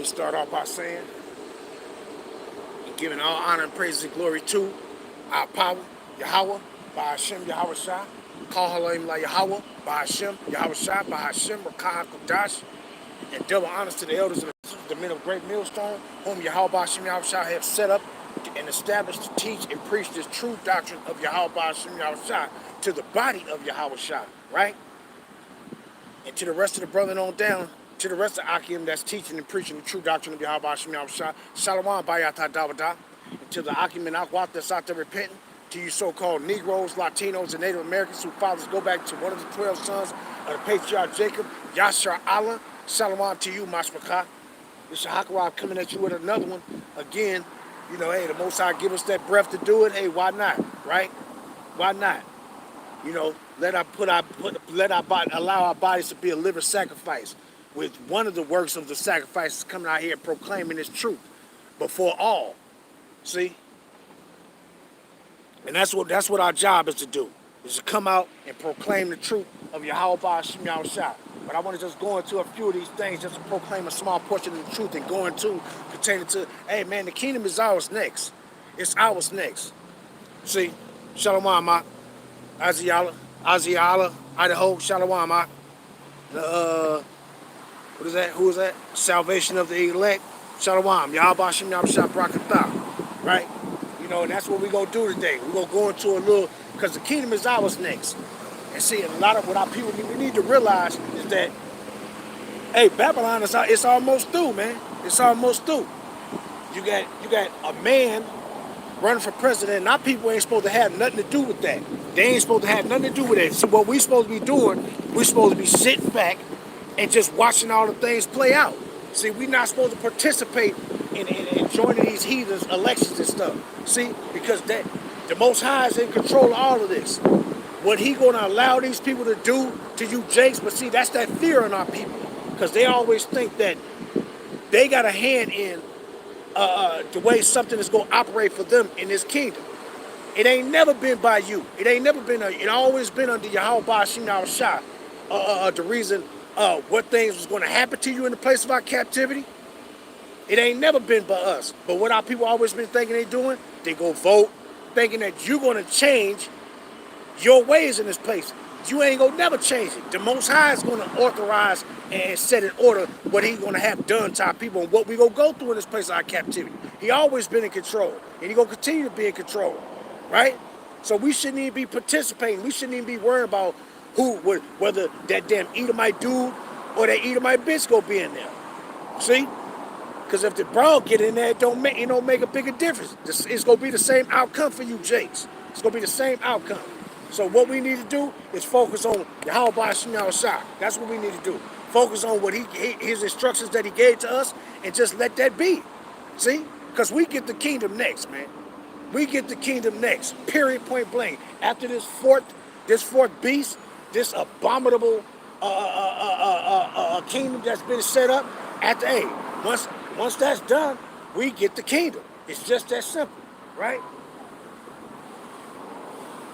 me start off by saying, and giving all honor and praise and glory to our power, Yahweh, by Hashem, Yahweh Shah. Call Halaim La Yahweh, by Hashem, Yahweh Shah, by Hashem, Rakah HaKodash. And double honors to the elders of the men of great millstone, whom Yahweh by Hashem, Yahweh Shah have set up and established to teach and preach this true doctrine of Yahweh by Hashem, Yahweh Shah to the body of Yahweh Shah, right? And to the rest of the brethren on down, to the rest of Akim that's teaching and preaching the true doctrine of Yahweh Hashem Yahweh Shah, Shalom Bayata Dawada, and to the Akim and Akwat that's out there repenting, to you so-called Negroes, Latinos, and Native Americans whose fathers go back to one of the 12 sons of the patriarch Jacob, Yashar Allah, Shalom to you, Mashmaka. This YAHACHARAB coming at you with another one. Again, you know, hey, the Most High give us that breath to do it. Hey, why not, right? Why not? You know, allow our bodies to be a living sacrifice, with one of the works of the sacrifices coming out here proclaiming this truth before all. See? And that's what our job is to do, is to come out and proclaim the truth of Yahweh Hashem Yahweh Shah. But I want to just go into a few of these things just to proclaim a small portion of the truth and go into pertaining to, hey man, the kingdom is ours next. It's ours next. See? Shalom, Mak. Aziyala, Idaho, Shalom, Mak. What is that? Who is that? Salvation of the elect. Shalom. Yahweh Hashem Yahweh Shah Brakatah. Right? You know, and that's what we're going to do today. We're going to go into a little, because the kingdom is ours next. And see, a lot of what our people need to realize is that, hey, Babylon it's almost through, man. It's almost through. You got a man running for president, and our people ain't supposed to have nothing to do with that. They ain't supposed to have nothing to do with it. See, what we supposed to be doing, we're supposed to be sitting back and just watching all the things play out. See, we're not supposed to participate in joining these heathens' elections and stuff. See, because the Most High is in control of all of this. What he going to allow these people to do to you jakes, but see, that's that fear in our people, because they always think that they got a hand in the way something is going to operate for them in this kingdom. It ain't never been by you. It ain't never been, it always been under Yahweh Hashem Yahweh Shah. The reason what things was going to happen to you in the place of our captivity, it ain't never been by us. But what our people always been thinking they doing, they go vote, thinking that you're going to change your ways in this place. You ain't gonna never change it. The Most High is gonna authorize and set in order what he's gonna have done to our people and what we gonna go through in this place of our captivity. He always been in control, and he gonna continue to be in control, right? So we shouldn't even be participating. We shouldn't even be worried about whether that damn Edomite dude or that Edomite bitch gonna be in there. See? Because if the brown get in there, it don't make a bigger difference. It's gonna be the same outcome for you jakes. It's gonna be the same outcome. So what we need to do is focus on Yahweh Hashem Yahweh Shah. That's what we need to do. Focus on what his instructions that he gave to us, and just let that be. See? Because we get the kingdom next, man. We get the kingdom next. Period, point blank. After this fourth beast, this abominable kingdom that's been set up, once that's done, we get the kingdom. It's just that simple, right?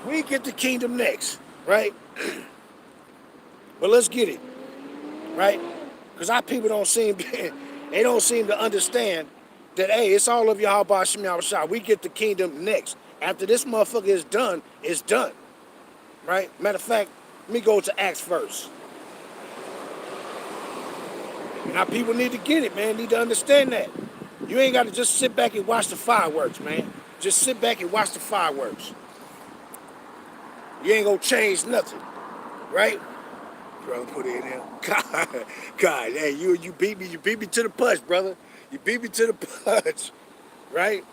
We get the kingdom next, right? But let's get it, right? Because our people don't seem to understand that, hey, it's all of Yahweh Hashem Yahweh Shah. We get the kingdom next. After this motherfucker is done, it's done, right? Matter of fact, let me go to Acts first. And our people need to get it, man. Need to understand that. You ain't got to just sit back and watch the fireworks, man. Just sit back and watch the fireworks. You ain't gonna change nothing, right? Brother, put it in there. God, hey, you beat me to the punch, brother. You beat me to the punch, right?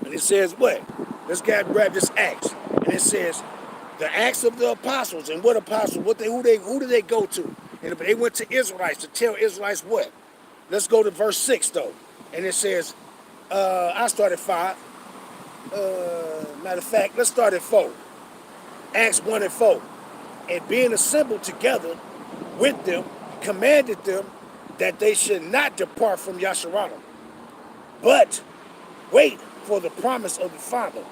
And it says what? Let's grab this Acts, and it says the Acts of the apostles. And what apostles? Who did they go to? And they went to Israelites to tell Israelites what? Let's go to verse 6 though, and it says, I started 5. Matter of fact, let's start at 4. Acts 1 and 4. And being assembled together with them, commanded them that they should not depart from Yahasharam, but wait for the promise of the Father,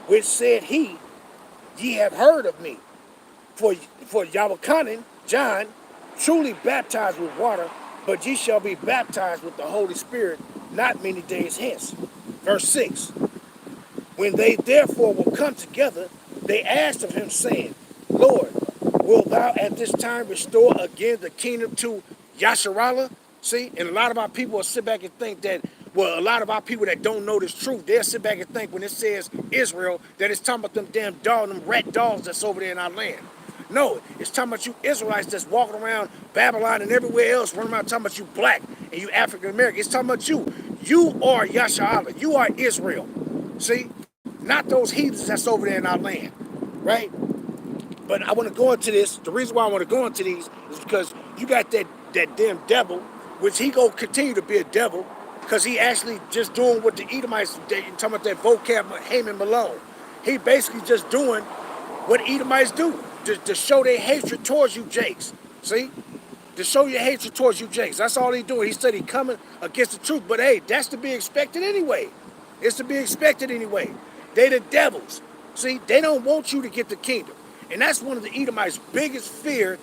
which said he, ye have heard of me. For Yahachanan, John, truly baptized with water, but ye shall be baptized with the Holy Spirit not many days hence. Verse 6. When they therefore were come together, they asked of him, saying, Lord, wilt thou at this time restore again the kingdom to Yasharallah? See, and a lot of our people will sit back and think that, well, a lot of our people that don't know this truth, they'll sit back and think when it says Israel, that it's talking about them damn dogs, them rat dogs that's over there in our land. No, it's talking about you Israelites that's walking around Babylon and everywhere else, running around talking about you black and you African American. It's talking about you. You are Yasharallah. You are Israel. See? Not those heathens that's over there in our land, right? But I want to go into this. The reason why I want to go into these is because you got that damn devil, which he gonna continue to be a devil, because he actually just doing what the Edomites, talking about that vocab, Haman Malone. He basically just doing what Edomites do to show their hatred towards you Jakes. See? To show your hatred towards you Jakes. That's all he doing. He said he coming against the truth. But hey, that's to be expected anyway. It's to be expected anyway. They the devils. See, they don't want you to get the kingdom. And that's one of the Edomites' biggest fear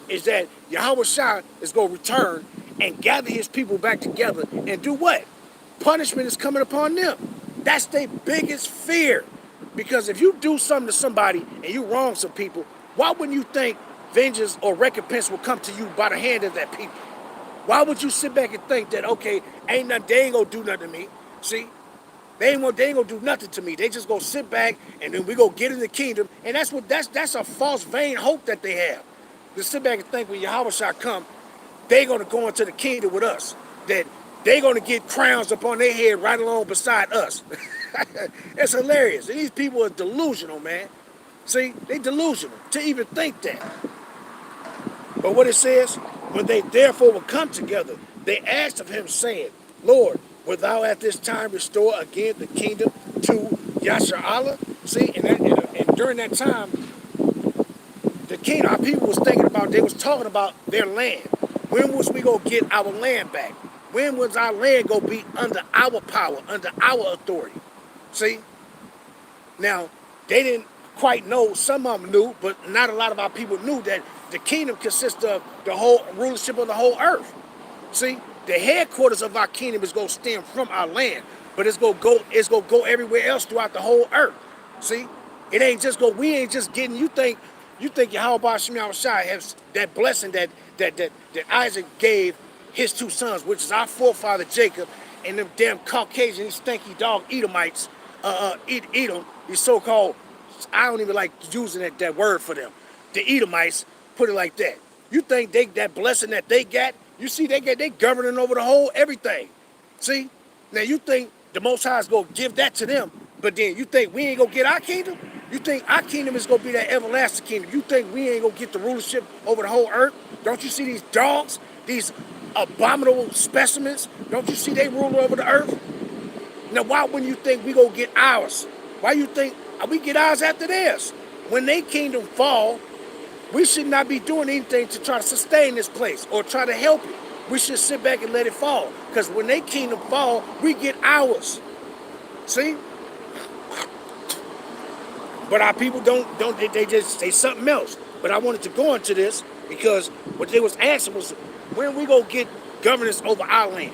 is that Yahweh Shah is going to return and gather his people back together and do what? Punishment is coming upon them. That's their biggest fear. Because if you do something to somebody and you wrong some people, why wouldn't you think vengeance or recompense will come to you by the hand of that people? Why would you sit back and think that, okay, they ain't gonna do nothing to me? See? They ain't gonna do nothing to me. They just gonna sit back and then we go get in the kingdom. And that's a false vain hope that they have. To sit back and think when Yahweh shall come, they gonna go into the kingdom with us. That they gonna get crowns upon their head right along beside us. It's hilarious. And these people are delusional, man. See, they delusional to even think that. But what it says, when they therefore will come together, they asked of him, saying, Lord, wilt thou at this time restore again the kingdom to Yasharallah? See, and during that time, the king, our people was thinking about, they was talking about their land. When was we gonna get our land back? When was our land gonna be under our power, under our authority? See? Now, they didn't quite know, some of them knew, but not a lot of our people knew that the kingdom consists of the whole rulership of the whole earth. See? The headquarters of our kingdom is gonna stem from our land, but it's gonna go everywhere else throughout the whole earth. See? It ain't just we ain't just getting, you think Yahweh Shem Shai has that blessing that Isaac gave his two sons, which is our forefather Jacob, and them damn Caucasian, these stinky dog Edomites, Edom, these so-called, I don't even like using that word for them. The Edomites, put it like that. You think that blessing that they got, you see they governing over the whole everything. See? Now you think the Most High is gonna give that to them, but then you think we ain't gonna get our kingdom? You think our kingdom is gonna be that everlasting kingdom? You think we ain't gonna get the rulership over the whole earth? Don't you see these dogs, these abominable specimens? Don't you see they rule over the earth? Now why wouldn't you think we gonna get ours? Why you think we get ours after theirs? When they kingdom fall, we should not be doing anything to try to sustain this place or try to help it. We should sit back and let it fall. Because when they kingdom fall, we get ours. See? But our people they something else. But I wanted to go into this because what they was asking was, when we gonna get governance over our land?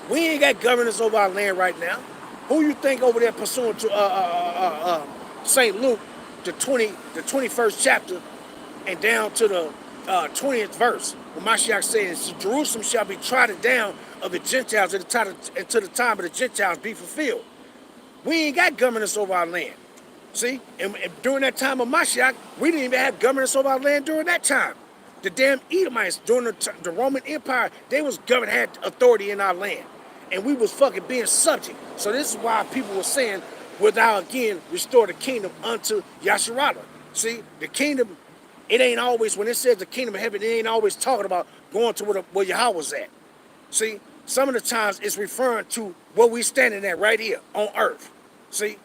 We ain't got governance over our land right now. Who you think over there pursuing to St. Luke, the 21st chapter, and down to the 20th verse, when Mashiach says, Jerusalem shall be trodden down of the Gentiles until the time of the Gentiles be fulfilled. We ain't got governance over our land. See? And during that time of Mashiach, we didn't even have governance over our land during that time. The damn Edomites during the Roman Empire, they had authority in our land. And we was fucking being subject. So this is why people were saying, will thou again restore the kingdom unto Yasharallah. See, the kingdom, it ain't always, when it says the kingdom of heaven, it ain't always talking about going to where Yahweh's at. See, some of the times it's referring to where we standing at right here on earth. See?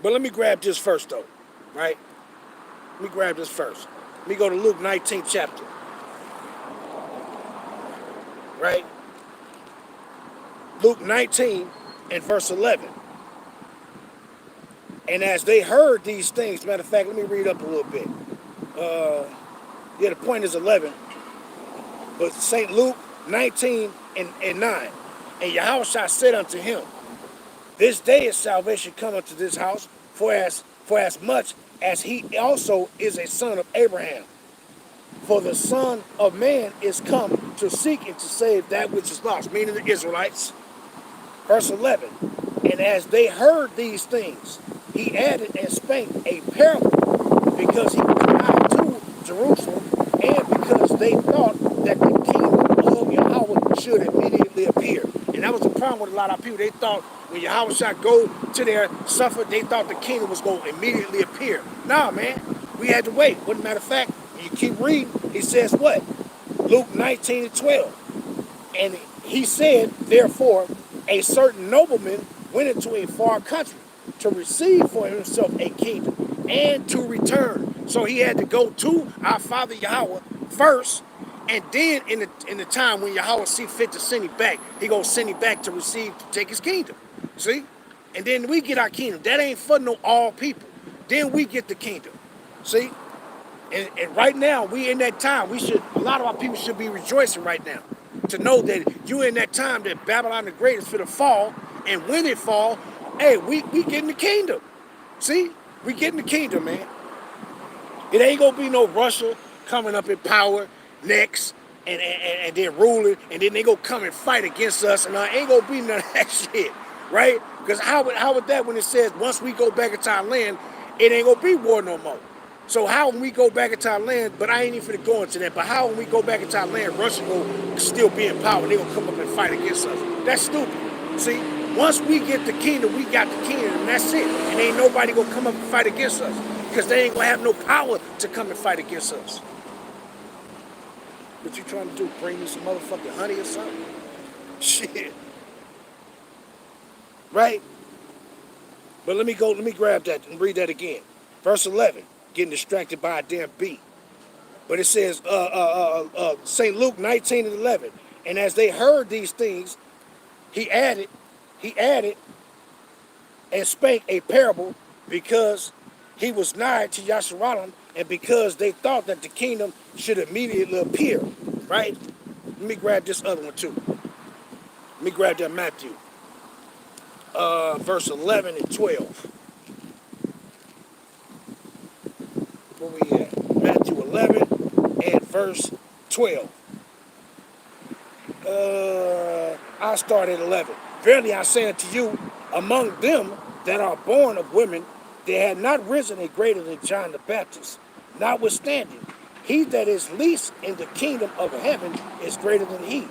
But let me grab this first though, right? Let me grab this first. Let me go to Luke 19th chapter. Right? Luke 19 and verse 11. And as they heard these things, matter of fact, let me read up a little bit. Yeah, the point is 11. But St. Luke 19 and 9. And Yahushua said unto him, this day is salvation come unto this house, for as much as he also is a son of Abraham. For the Son of Man is come to seek and to save that which is lost, meaning the Israelites. Verse 11, and as they heard these things, he added and spake a parable, because he was nigh to Jerusalem, and because they thought that the kingdom of Yahweh should immediately appear. And that was the problem with a lot of people. They thought when Yahweh shall go to their suffer, they thought the kingdom was going to immediately appear. Nah, man, we had to wait. As a matter of fact, you keep reading, he says what? Luke 19 and 12. And he said, therefore, a certain nobleman went into a far country to receive for himself a kingdom and to return. So he had to go to our Father Yahweh first, and then in the time when Yahweh see fit to send him back, he gonna send him back to receive, to take his kingdom. See? And then we get our kingdom. That ain't for no all people. Then we get the kingdom. See? And right now, we in that time. A lot of our people should be rejoicing right now to know that you in that time that Babylon the Great is for the fall, and when it fall, hey, we getting the kingdom. See? We getting the kingdom, man. It ain't gonna be no Russia coming up in power next and then ruling, and then they gonna come and fight against us, and ain't gonna be none of that shit, right? Because how would that, when it says once we go back into our land, it ain't gonna be war no more. So how when we go back into our land, but I ain't even finna go into that, but how when we go back into our land, Russia will still be in power, they gonna come up and fight against us? That's stupid. See, once we get the kingdom, we got the kingdom, and that's it. And ain't nobody gonna come up and fight against us, because they ain't gonna have no power to come and fight against us. What you trying to do, bring me some motherfucking honey or something? Shit. Right? But let me grab that and read that again. Verse 11. Getting distracted by a damn beat. But it says, St. Luke 19 and 11. And as they heard these things, he added and spake a parable, because he was nigh to Yahusha, and because they thought that the kingdom should immediately appear. Right? Let me grab this other one too. Let me grab that Matthew. Verse 11 and 12. Where we at? Matthew 11 and verse 12. I start at 11. Verily I say unto you, among them that are born of women, there had not risen a greater than John the Baptist. Notwithstanding, he that is least in the kingdom of heaven is greater than he.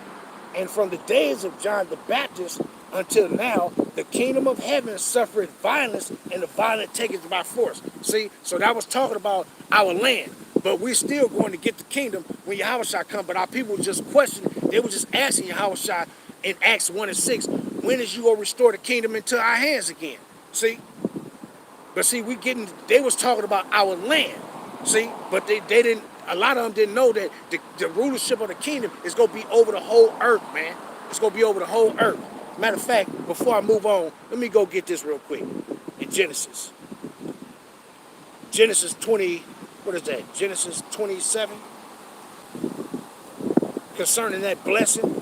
And from the days of John the Baptist until now, the kingdom of heaven suffereth violence, and the violent take it by force. See, so that was talking about our land. But we're still going to get the kingdom when Yahushua come. But our people just questioning, they were just asking Yahushua in Acts 1 and 6, when is you going to restore the kingdom into our hands again? See? But see, they was talking about our land. See? But they didn't, a lot of them didn't know that the rulership of the kingdom is going to be over the whole earth, man. It's going to be over the whole earth. Matter of fact, before I move on, let me go get this real quick. In Genesis. Genesis 20, what is that? Genesis 27. Concerning that blessing.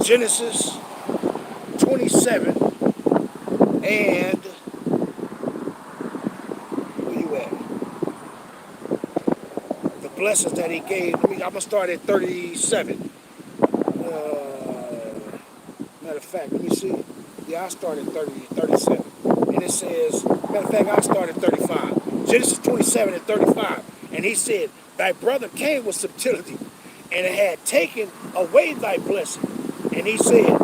Genesis 27 and where you at? The blessings that he gave. I'm gonna start at 37. Matter of fact, let me see. Yeah, I started 37. And it says, matter of fact, I started 35. Genesis 27 and 35. And he said, thy brother came with subtlety, and had taken away thy blessing. And he said,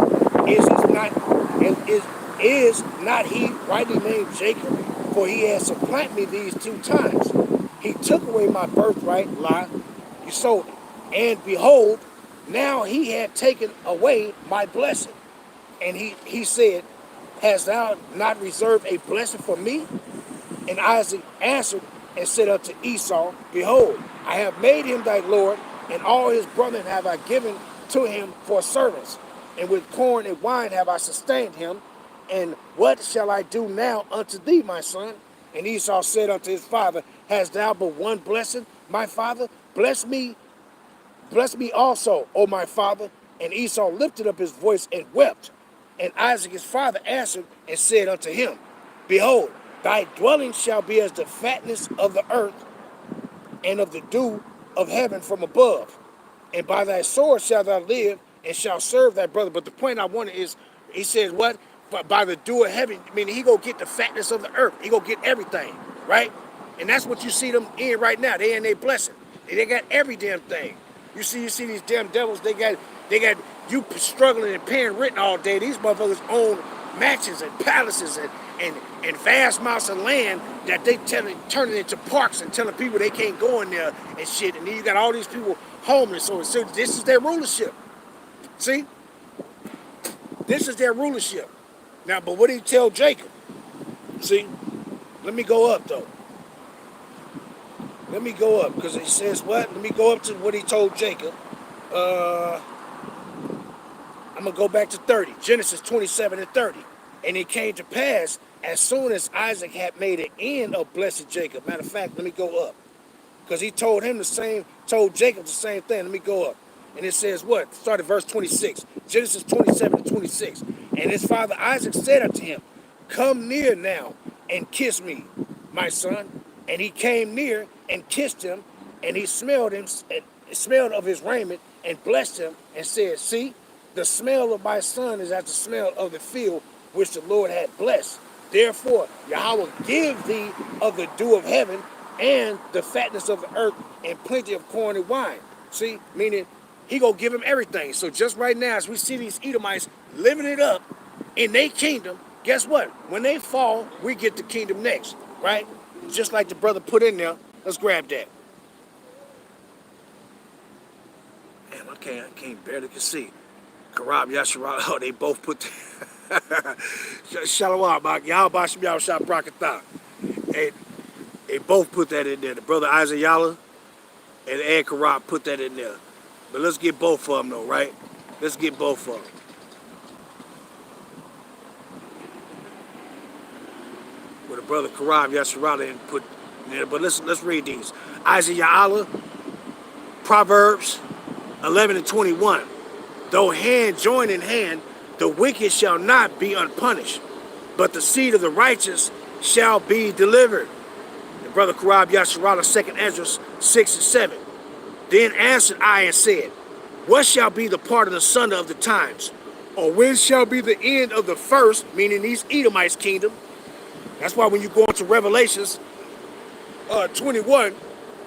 is not he rightly named Jacob? For he has supplanted me these 2 times. He took away my birthright, lie, you sold it. And behold, now he had taken away my blessing. And he said, hast thou not reserved a blessing for me? And Isaac answered and said unto Esau, behold, I have made him thy Lord, and all his brethren have I given to him for servants. And with corn and wine have I sustained him. And what shall I do now unto thee, my son? And Esau said unto his father, hast thou but one blessing, my father? Bless me, bless me also, O my father. And Esau lifted up his voice and wept. And Isaac his father answered and said unto him, Behold, thy dwelling shall be as the fatness of the earth, and of the dew of heaven from above. And by thy sword shalt thou live, and shalt serve thy brother. But the point I wanted is, he says what? By the dew of heaven, meaning he go get the fatness of the earth. He go get everything, right? And that's what you see them in right now. They in their blessing. They got every damn thing. You see these damn devils. They got you struggling and paying rent all day. These motherfuckers own mansions and palaces and vast amounts of land that they turning into parks and telling people they can't go in there and shit. And then you got all these people homeless. So this is their rulership. See? This is their rulership. Now, but what did he tell Jacob? See? Let me go up, though. Let me go up, because he says what? Let me go up to what he told Jacob. I'm going to go back to 30. Genesis 27 and 30. And it came to pass, as soon as Isaac had made an end of blessed Jacob. Matter of fact, let me go up. Because he told Jacob the same thing. Let me go up. And it says what? Start at verse 26. Genesis 27 and 26. And his father Isaac said unto him, Come near now and kiss me, my son. And he came near and kissed him, and he smelled of his raiment and blessed him and said, See, the smell of my son is as the smell of the field which the Lord had blessed. Therefore, Yahweh give thee of the dew of heaven and the fatness of the earth and plenty of corn and wine. See, meaning he gonna give him everything. So just right now, as we see these Edomites living it up in their kingdom, guess what? When they fall, we get the kingdom next, right? Just like the brother put in there. Let's grab that. Damn, I can't barely can see. Karab, Yasharab, oh, they both put Shalom, Y'all Bashim Y'all Shah Brakatah. They both put that in there. The brother Isaac Yalla and Ed Karab put that in there. But let's get both of them though, right? Let's get both of them. Well, the brother Karab Yasharab didn't put in there, but let's read these. Isaac Yalla, Proverbs 11 and 21. Though hand join in hand, the wicked shall not be unpunished, but the seed of the righteous shall be delivered. The brother Karab Yasharala, 2nd Ezra 6 and 7. Then answered I and said, What shall be the part of the son of the times? Or when shall be the end of the first, meaning these Edomites' kingdom? That's why when you go into Revelations 21,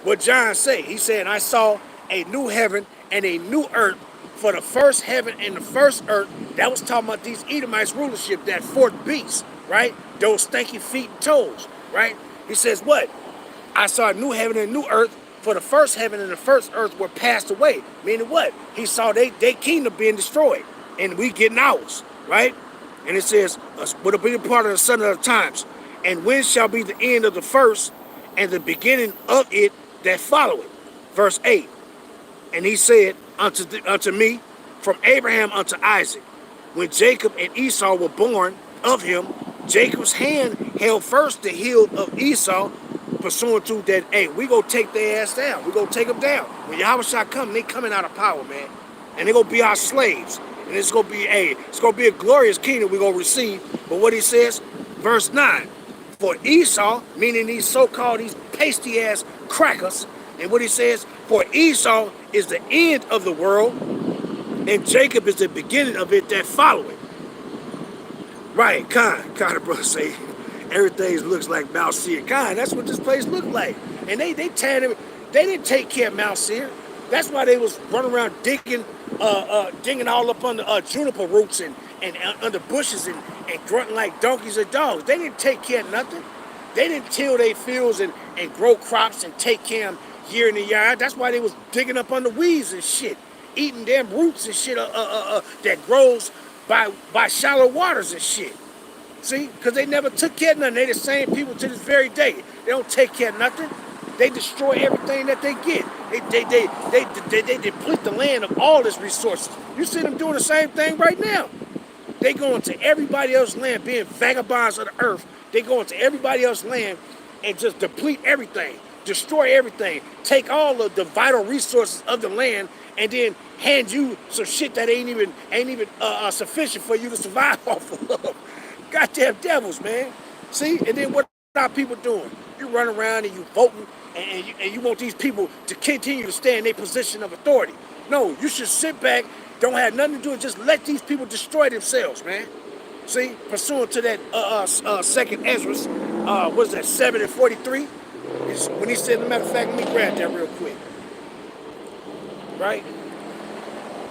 what John say? He said, I saw a new heaven and a new earth, for the first heaven and the first earth. That was talking about these Edomites' rulership, that fourth beast, right? Those stanky feet and toes, right? He says what? I saw a new heaven and a new earth, for the first heaven and the first earth were passed away. Meaning what? He saw their kingdom being destroyed, and we getting ours, right? And it says, what will be the part of the son of the times? And when shall be the end of the first, and the beginning of it that followeth? Verse 8. And he said unto me, from Abraham unto Isaac, when Jacob and Esau were born of him, Jacob's hand held first the heel of Esau, pursuant to that, hey, we go take their ass down. We go take them down. When Yahawashi come, they coming out of power, man. And they gonna be our slaves. And it's gonna be a glorious kingdom we gonna receive. But what he says, verse 9, for Esau, meaning these so-called, these pasty ass crackers, and what he says, for Esau is the end of the world, and Jacob is the beginning of it that followeth. Right, kind of brother say, everything looks like Mount Seir. That's what this place looked like. And they didn't take care of Mount Seir. That's why they was running around digging all up under juniper roots and under bushes and grunting like donkeys or dogs. They didn't take care of nothing. They didn't till their fields and grow crops and take care of them year in the yard. That's why they was digging up under weeds and shit, eating damn roots and shit that grows by shallow waters and shit. See, because they never took care of nothing. They the same people to this very day. They don't take care of nothing. They destroy everything that they get. They deplete the land of all its resources. You see them doing the same thing right now. They go into everybody else's land, being vagabonds of the earth. They go into everybody else's land and just deplete everything. destroy everything, take all of the vital resources of the land, and then hand you some shit that ain't even sufficient for you to survive off of. Goddamn devils, man. See, and then what are people doing? You run around and you voting, and you want these people to continue to stay in their position of authority. No, you should sit back, don't have nothing to do, and just let these people destroy themselves, man. See, pursuant to that second Ezra, what is that, 7 and 43? It's when he said, as a matter of fact, let me grab that real quick. Right?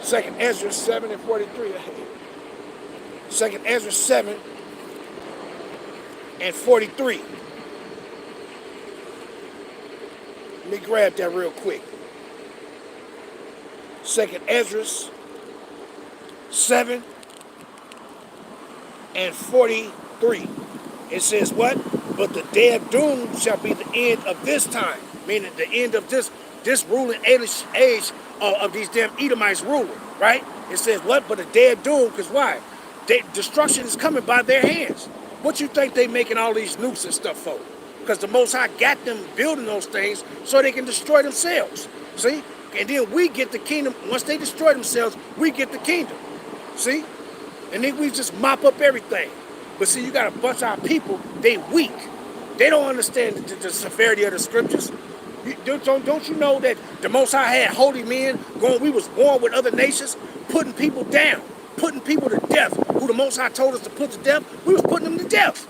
Second Ezra 7 and 43. Second Ezra 7 and 43. Let me grab that real quick. Second Ezra 7 and 43. It says what? But the day of doom shall be the end of this time, meaning the end of this ruling age of these damn Edomites ruling, right? It says what? But the day of doom, because why? Destruction is coming by their hands. What you think they making all these nukes and stuff for? Because the Most High got them building those things so they can destroy themselves. See? And then we get the kingdom. Once they destroy themselves, we get the kingdom. See? And then we just mop up everything. But see, you got a bunch of our people, they weak. They don't understand the severity of the scriptures. Don't you know that the Most High had holy men going, we was born with other nations, putting people down, putting people to death, who the Most High told us to put to death, we was putting them to death.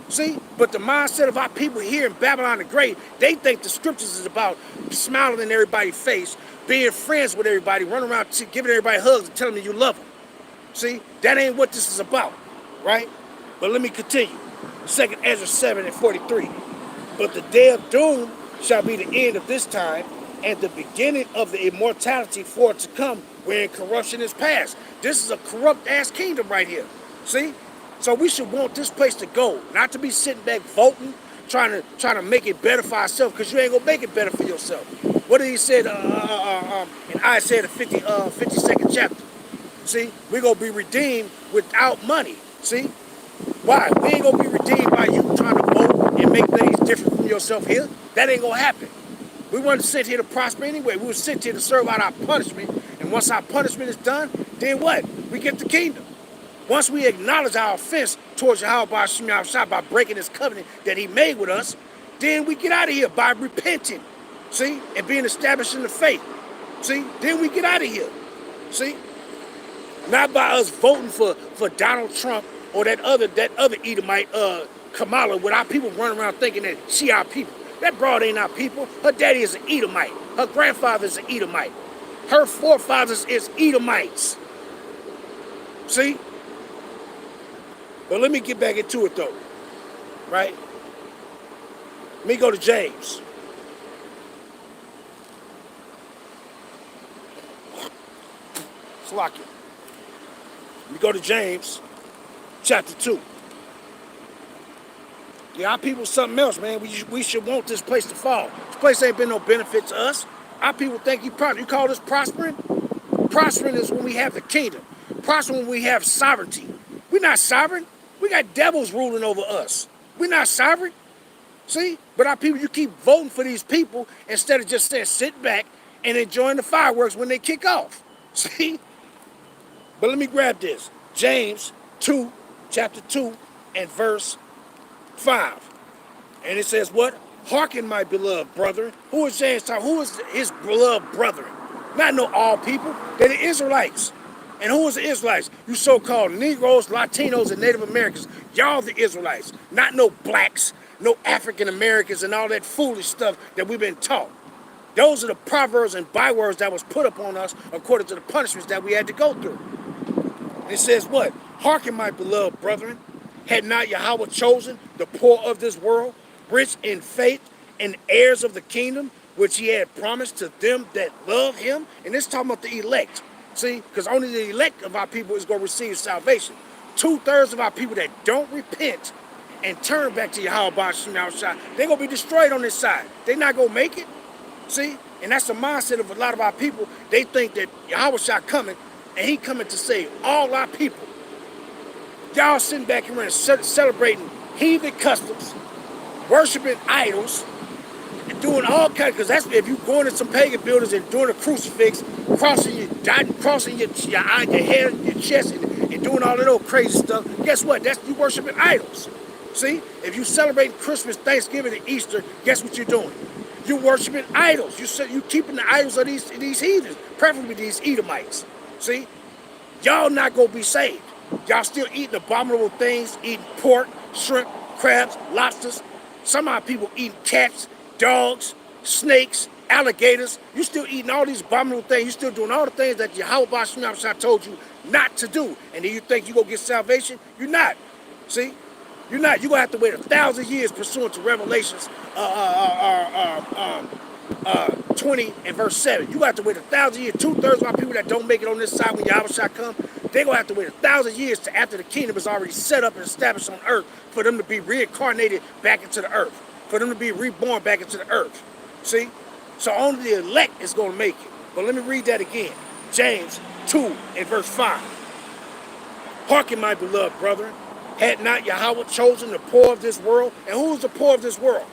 See? But the mindset of our people here in Babylon the Great, they think the scriptures is about smiling in everybody's face, being friends with everybody, running around giving everybody hugs and telling them you love them. See? That ain't what this is about, right? But let me continue. 2 Ezra 7 and 43. But the day of doom shall be the end of this time, and the beginning of the immortality for it to come, wherein corruption is past. This is a corrupt-ass kingdom right here. See? So we should want this place to go, not to be sitting back voting, trying to make it better for ourselves, because you ain't going to make it better for yourself. What did he say in Isaiah the 52nd chapter? See? We're going to be redeemed without money. See? Why? We ain't going to be redeemed by you trying to vote and make things different from yourself here. That ain't going to happen. We weren't sent here to prosper anyway. We were sent here to serve out our punishment. And once our punishment is done, then what? We get the kingdom. Once we acknowledge our offense towards Yahweh by breaking his covenant that he made with us, then we get out of here by repenting, see, and being established in the faith. See, then we get out of here. See? Not by us voting for Donald Trump or that other Edomite, Kamala, with our people running around thinking that she our people. That broad ain't our people. Her daddy is an Edomite. Her grandfather is an Edomite. Her forefathers is Edomites. See? But let me get back into it though. Right? Let me go to James. Slock it. Let me go to James chapter 2. Yeah, our people something else, man. We should want this place to fall. This place ain't been no benefit to us. Our people think you call this prospering? Prospering is when we have the kingdom. Prospering when we have sovereignty. We're not sovereign. We got devils ruling over us. We're not sovereign. See? But our people, you keep voting for these people instead of just saying sit back and enjoying the fireworks when they kick off. See? But let me grab this. James 2, chapter 2, and verse 5. And it says what? Hearken, my beloved brethren. Who is James talking? Who is his beloved brethren? Not no all people. They're the Israelites. And who is the Israelites? You so-called Negroes, Latinos, and Native Americans. Y'all the Israelites. Not no blacks, no African Americans, and all that foolish stuff that we've been taught. Those are the proverbs and bywords that was put upon us according to the punishments that we had to go through. It says what? Hearken, my beloved brethren. Had not Yahweh chosen the poor of this world, rich in faith, and heirs of the kingdom, which he had promised to them that love him? And it's talking about the elect. See, because only the elect of our people is going to receive salvation. 2/3 of our people that don't repent and turn back to Yahweh, they're going to be destroyed on this side. They're not going to make it. See? And that's the mindset of a lot of our people. They think that Yahweh coming, and he coming to save all our people. Y'all sitting back here and celebrating heathen customs, worshiping idols, doing all kinds, because that's if you going to some pagan buildings and doing a crucifix, crossing your head, your chest, and doing all of those crazy stuff. Guess what? That's you worshiping idols. See, if you celebrate Christmas, Thanksgiving, and Easter, guess what you're doing? You worshiping idols. You keeping the idols of these heathens, preferably these Edomites. See, y'all not gonna be saved. Y'all still eating abominable things, eating pork, shrimp, crabs, lobsters. Some of our people eating cats, dogs, snakes, alligators. You still eating all these abominable things. You still doing all the things that Yahweh told you not to do. And then you think you gonna get salvation? You're not. See? You're not. You're gonna have to wait 1,000 years pursuant to Revelations 20 and verse 7. You got to wait 1,000 years. 2/3 of our people that don't make it on this side when Yahweh come, they're gonna have to wait 1,000 years to after the kingdom is already set up and established on earth for them to be reincarnated back into the earth, for them to be reborn back into the earth. See? So only the elect is gonna make it. But let me read that again. James 2 and verse 5. Hearken, my beloved brethren, had not Yahweh chosen the poor of this world? And who is the poor of this world?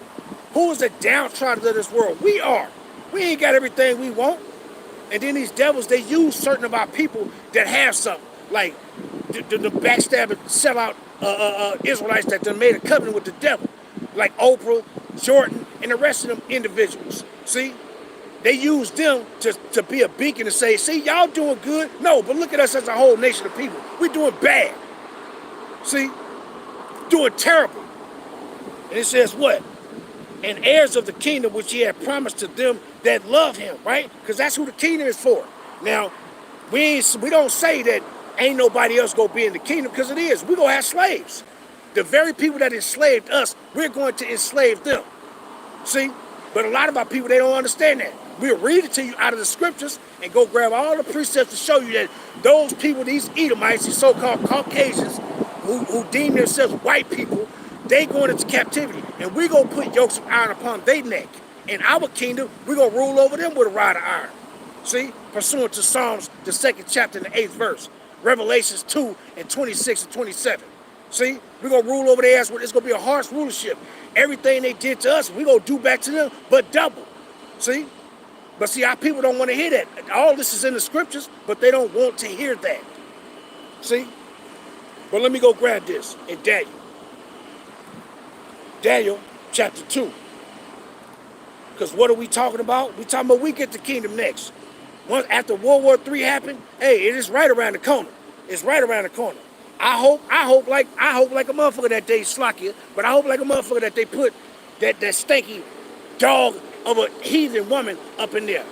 Who is the downtrodden of this world? We are. We ain't got everything we want. And then these devils, they use certain of our people that have something. Like the backstabbing, sellout Israelites that done made a covenant with the devil. Like Oprah, Jordan, and the rest of them individuals. See? They use them to be a beacon and say, see, y'all doing good? No, but look at us as a whole nation of people. We're doing bad. See? Doing terrible. And it says what? And heirs of the kingdom which he had promised to them that love him, right? Because that's who the kingdom is for. Now, we don't say that ain't nobody else gonna be in the kingdom, because it is. We're gonna have slaves. The very people that enslaved us, we're going to enslave them. See? But a lot of our people, they don't understand that. We'll read it to you out of the scriptures and go grab all the precepts to show you that those people, these Edomites, these so-called Caucasians, who deem themselves white people, they going into captivity. And we're going to put yokes of iron upon their neck. In our kingdom, we're going to rule over them with a rod of iron. See? Pursuant to Psalms, the 2nd chapter and the 8th verse. Revelations 2 and 26 and 27. See? We're going to rule over their ass. It's going to be a harsh rulership. Everything they did to us, we're going to do back to them, but double. See? But see, our people don't want to hear that. All this is in the scriptures, but they don't want to hear that. See? But let me go grab this in Daniel. Daniel chapter 2. Because what are we talking about? We're talking about we get the kingdom next. Once after World War III happened, hey, it is right around the corner. It's right around the corner. I hope like a motherfucker that they Slovakia, but I hope like a motherfucker that they put that stanky dog of a heathen woman up in there.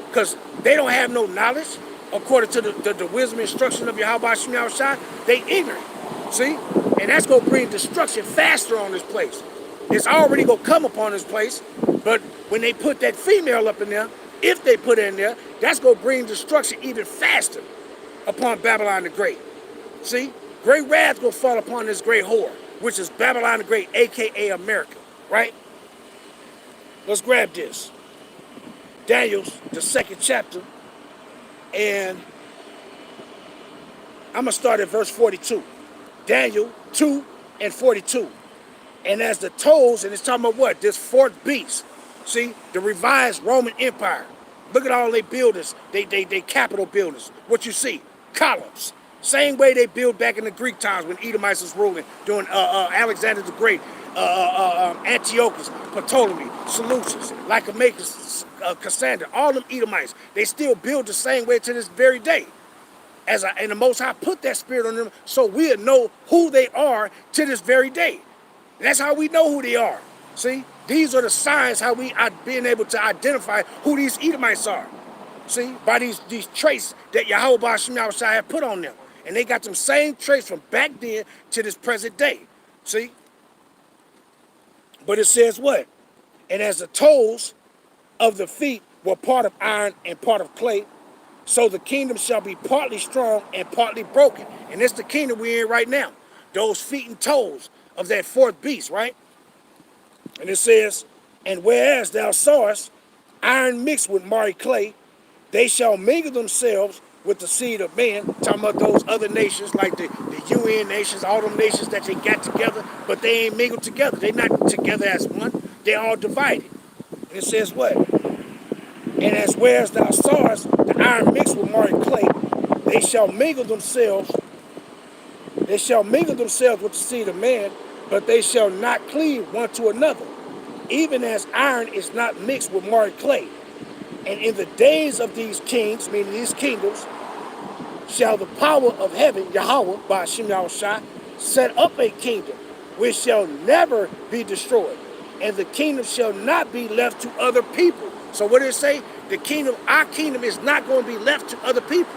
Because they don't have no knowledge. According to the wisdom and instruction of Yahweh Shai, they ignorant. See? And that's going to bring destruction faster on this place. It's already going to come upon this place, but when they put that female up in there, if they put her in there, that's going to bring destruction even faster upon Babylon the Great. See? Great wrath going to fall upon this great whore, which is Babylon the Great, a.k.a. America, right? Let's grab this. Daniel's, the 2nd chapter, and I'm going to start at verse 42. Daniel 2 and 42. And as the toes, and it's talking about what? This fourth beast. See? The revised Roman Empire. Look at all they buildings, they capital buildings. What you see? Columns. Same way they built back in the Greek times when Edomites was ruling, during Alexander the Great, Antiochus, Ptolemy, Seleucus, Lycomachus, Cassander, all them Edomites, they still build the same way to this very day. And the Most High put that spirit on them so we'll know who they are to this very day. And that's how we know who they are. See? These are the signs how we are being able to identify who these Edomites are. See? By these traits that Yahweh Shai have put on them. And they got them same traits from back then to this present day. See? But it says what? And as the toes of the feet were part of iron and part of clay, so the kingdom shall be partly strong and partly broken. And it's the kingdom we're in right now. Those feet and toes of that fourth beast, right? And it says, and whereas thou sawest iron mixed with miry clay, they shall mingle themselves with the seed of man. Talking about those other nations like the UN nations, all them nations that they got together, but they ain't mingled together. They're not together as one. They're all divided. And it says what? And as well as thou sawest the iron mixed with molten clay, they shall mingle themselves, with the seed of man, but they shall not cleave one to another, even as iron is not mixed with molten clay. And in the days of these kings, meaning these kingdoms, shall the power of heaven, Yahweh, by Hashem Yahushua, set up a kingdom which shall never be destroyed, and the kingdom shall not be left to other people. So what did it say? The kingdom, our kingdom, is not going to be left to other people.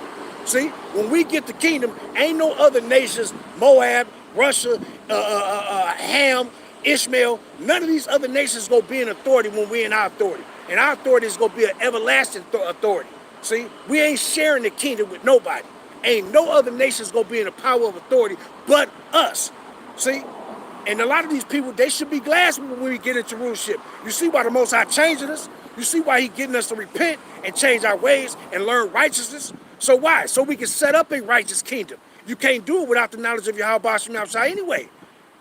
See, when we get the kingdom, ain't no other nations, Moab, Russia, Ham, Ishmael, none of these other nations going to be in authority when we're in our authority. And our authority is going to be an everlasting authority. See, we ain't sharing the kingdom with nobody. Ain't no other nations going to be in the power of authority but us. See? And a lot of these people, they should be glad when we get into rulership. You see why the Most High changing us? You see why he getting us to repent and change our ways and learn righteousness? So why? So we can set up a righteous kingdom. You can't do it without the knowledge of Yahweh Hashem Yahushua anyway.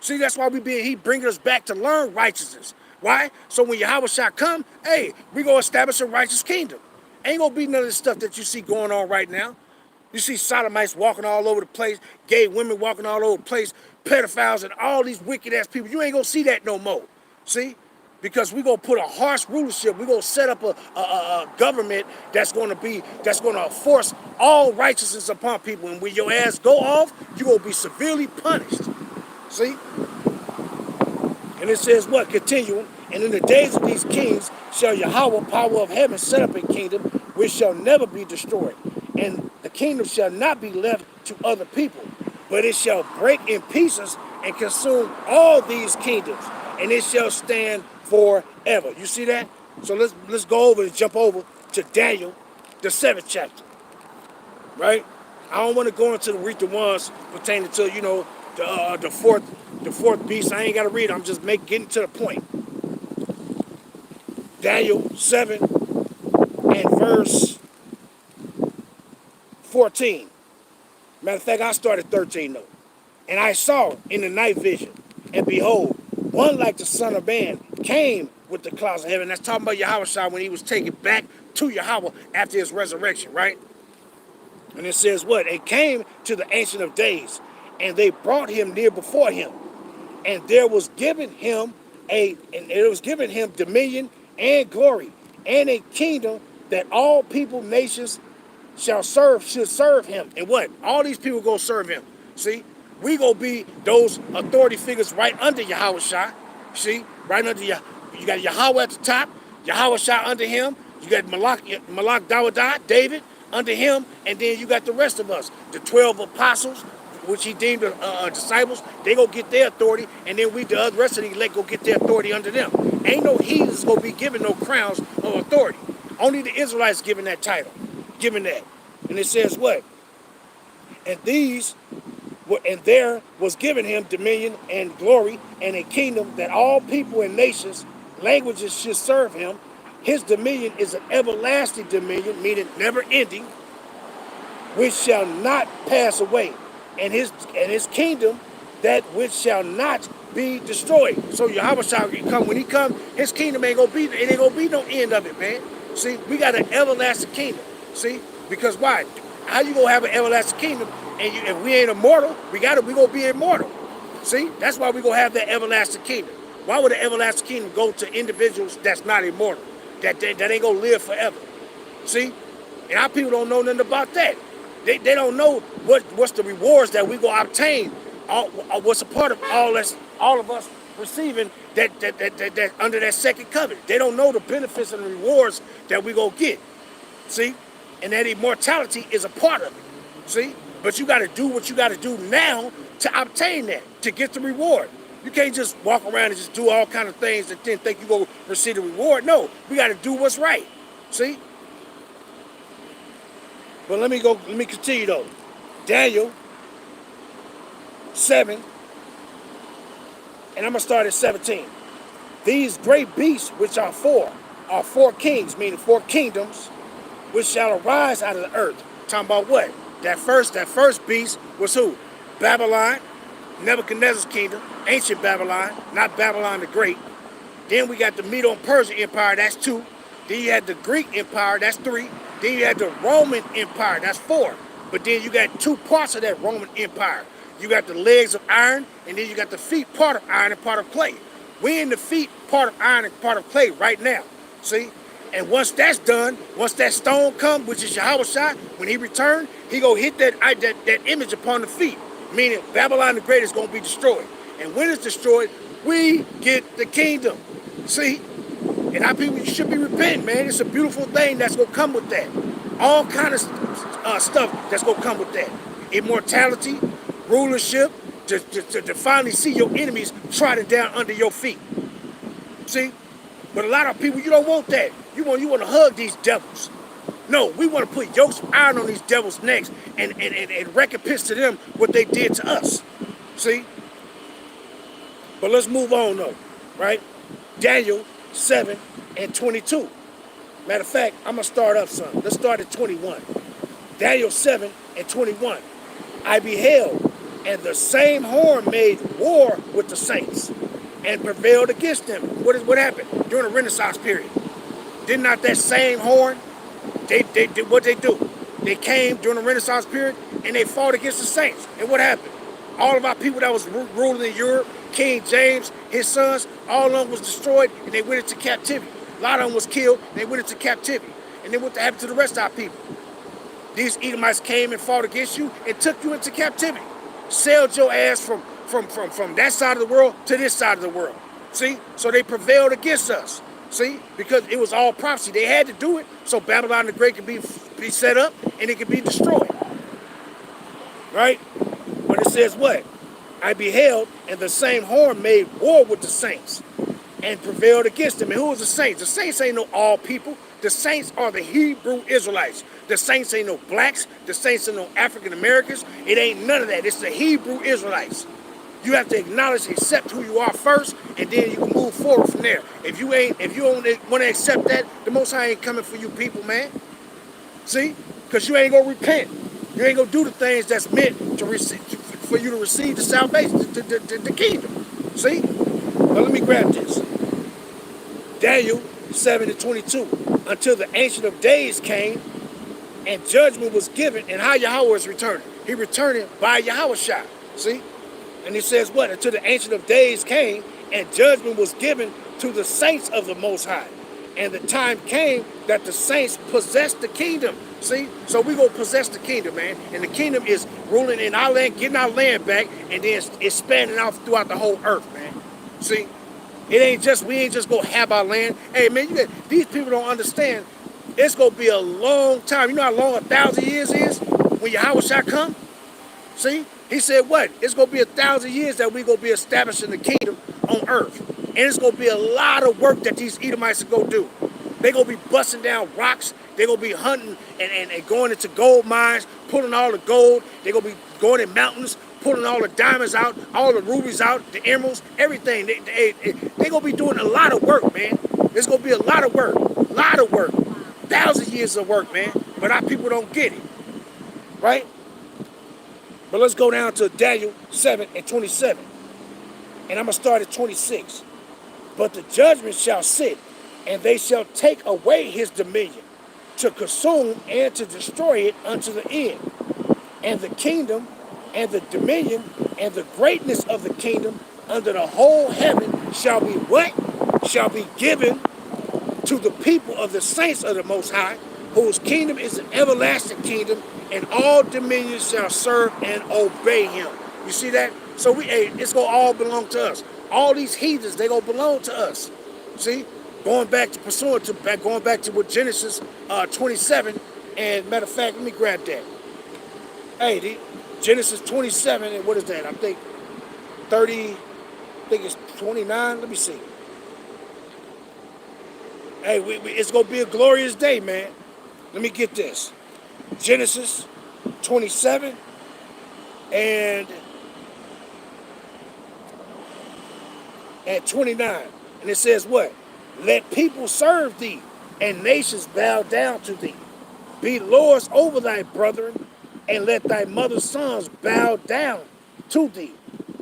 See, that's why he bringing us back to learn righteousness. Why? So when Yahweh shall come, hey, we going to establish a righteous kingdom. Ain't going to be none of the stuff that you see going on right now. You see sodomites walking all over the place, gay women walking all over the place, pedophiles and all these wicked-ass people. You ain't going to see that no more. See? Because we're going to put a harsh rulership. We're going to set up a government that's going to force all righteousness upon people. And when your ass go off, you're going to be severely punished. See? And it says what? Continuing. And in the days of these kings shall Yahweh, power of heaven, set up a kingdom which shall never be destroyed. And the kingdom shall not be left to other people, but it shall break in pieces and consume all these kingdoms, and it shall stand forever. You see that? So let's go over and jump over to Daniel, the 7th chapter. Right? I don't want to go into read the ones pertaining to, the fourth beast. I ain't got to read it. I'm just getting to the point. Daniel 7 and verse 14. Matter of fact, I started 13 though. And I saw in the night vision, and behold, one like the Son of Man came with the clouds of heaven. That's talking about Yahweh when he was taken back to Yahweh after his resurrection, right? And it says what? It came to the Ancient of Days, and they brought him near before him. And there was given him dominion and glory, and a kingdom that all people, nations should serve him. And what? All these people go serve him. See? We gonna be those authority figures right under Yahweh Shah. See? Right under you got Yahweh at the top, Yahweh Shah under him, you got Malak Dawadah, David, under him, and then you got the rest of us, the 12 apostles, which he deemed disciples. They go get their authority, and then the rest of the elect go get their authority under them. Ain't no heathens gonna be given no crowns of authority. Only the Israelites given that title, given that. And it says what? And there was given him dominion and glory and a kingdom that all people and nations, languages should serve him. His dominion is an everlasting dominion, meaning never ending, which shall not pass away, and his kingdom that which shall not be destroyed. So Yahweh shall come. When he come, his kingdom ain't gonna be no end of it, man. See, we got an everlasting kingdom. See, because why? How you gonna have an everlasting kingdom and if we ain't immortal? We gonna be immortal. See, that's why we gonna have that everlasting kingdom. Why would the everlasting kingdom go to individuals that's not immortal, that ain't gonna live forever? See, and our people don't know nothing about that. They don't know what's the rewards that we gonna obtain. What's a part of all of us receiving that under that second covenant. They don't know the benefits and the rewards that we gonna get. See, and that immortality is a part of it. See, but you got to do what you got to do now to obtain that, to get the reward. You can't just walk around and just do all kind of things and then think you go receive the reward. No, we got to do what's right. See? But let me continue though. Daniel 7, and I'm gonna start at 17. These great beasts, which are four kings, meaning 4 kingdoms, which shall arise out of the earth. Talking about what? That first beast was who? Babylon, Nebuchadnezzar's kingdom, ancient Babylon, not Babylon the Great. Then we got the Medo-Persian Empire, that's 2. Then you had the Greek Empire, that's 3. Then you had the Roman Empire, that's 4. But then you got 2 parts of that Roman Empire. You got the legs of iron, and then you got the feet part of iron and part of clay. We're in the feet part of iron and part of clay right now, see? And once that's done, once that stone comes, which is Yahawashi, when he returns, he gonna hit that image upon the feet, meaning Babylon the Great is gonna be destroyed. And when it's destroyed, we get the kingdom, see? And our people should be repenting, man. It's a beautiful thing that's gonna come with that. All kind of stuff that's gonna come with that. Immortality, rulership, to finally see your enemies trodden down under your feet. See? But a lot of people, you don't want that. You want to hug these devils. No, we want to put yokes of iron on these devils' necks and recompense to them what they did to us. See? But let's move on though, right? Daniel 7 and 22. Matter of fact, I'm going to start up some. Let's start at 21. Daniel 7 and 21. I beheld, and the same horn made war with the saints and prevailed against them. What happened? During the Renaissance period. Did not that same horn, they did what they do? They came during the Renaissance period and they fought against the saints. And what happened? All of our people that was ruling in Europe, King James, his sons, all of them was destroyed and they went into captivity. A lot of them was killed and they went into captivity. And then what happened to the rest of our people? These Edomites came and fought against you and took you into captivity. Sailed your ass from that side of the world to this side of the world. See? So they prevailed against us. See? Because it was all prophecy. They had to do it so Babylon the Great could be set up and it could be destroyed. Right? But it says what? I beheld, and the same horn made war with the saints and prevailed against them. And who was the saints? The saints ain't no all people. The saints are the Hebrew Israelites. The saints ain't no blacks. The saints ain't no African Americans. It ain't none of that. It's the Hebrew Israelites. You have to acknowledge, accept who you are first, and then you can move forward from there. If you don't want to accept that, the Most High ain't coming for you people, man. See? Because you ain't gonna repent. You ain't gonna do the things that's meant to receive, for you to receive the salvation, the kingdom. See? But let me grab this. Daniel 7 and 22. Until the Ancient of Days came, and judgment was given, and how Yahweh is returning. He returning by Yahawashi. See? And he says what? Until the Ancient of Days came, and judgment was given to the saints of the Most High. And the time came that the saints possessed the kingdom. See? So we gonna possess the kingdom, man. And the kingdom is ruling in our land, getting our land back, and then it's expanding out throughout the whole earth, man. See? We ain't just gonna have our land. Hey, man, these people don't understand. It's gonna be a long time. You know how long 1,000 years is when Yahawashi come? See? He said what? It's gonna be 1,000 years that we're gonna be establishing the kingdom on earth. And it's gonna be a lot of work that these Edomites are gonna do. They're gonna be busting down rocks. They're gonna be hunting and going into gold mines, pulling all the gold. They're gonna be going in mountains, pulling all the diamonds out, all the rubies out, the emeralds, everything. They're gonna be doing a lot of work, man. There's gonna be a lot of work, 1,000 years of work, man. But our people don't get it, right? But let's go down to Daniel 7 and 27. And I'm going to start at 26. But the judgment shall sit, and they shall take away his dominion, to consume and to destroy it unto the end. And the kingdom and the dominion and the greatness of the kingdom under the whole heaven shall be what? Shall be given to the people of the saints of the Most High, whose kingdom is an everlasting kingdom, and all dominions shall serve and obey him. You see that? So it's gonna all belong to us. All these heathens, they gonna belong to us. See? Going back to what Genesis 27, and matter of fact, let me grab that. Hey, Genesis 27, and what is that? I think 30, I think it's 29. Let me see. Hey, it's gonna be a glorious day, man. Let me get this. Genesis 27 and 29. And it says what? Let people serve thee, and nations bow down to thee. Be lords over thy brethren, and let thy mother's sons bow down to thee.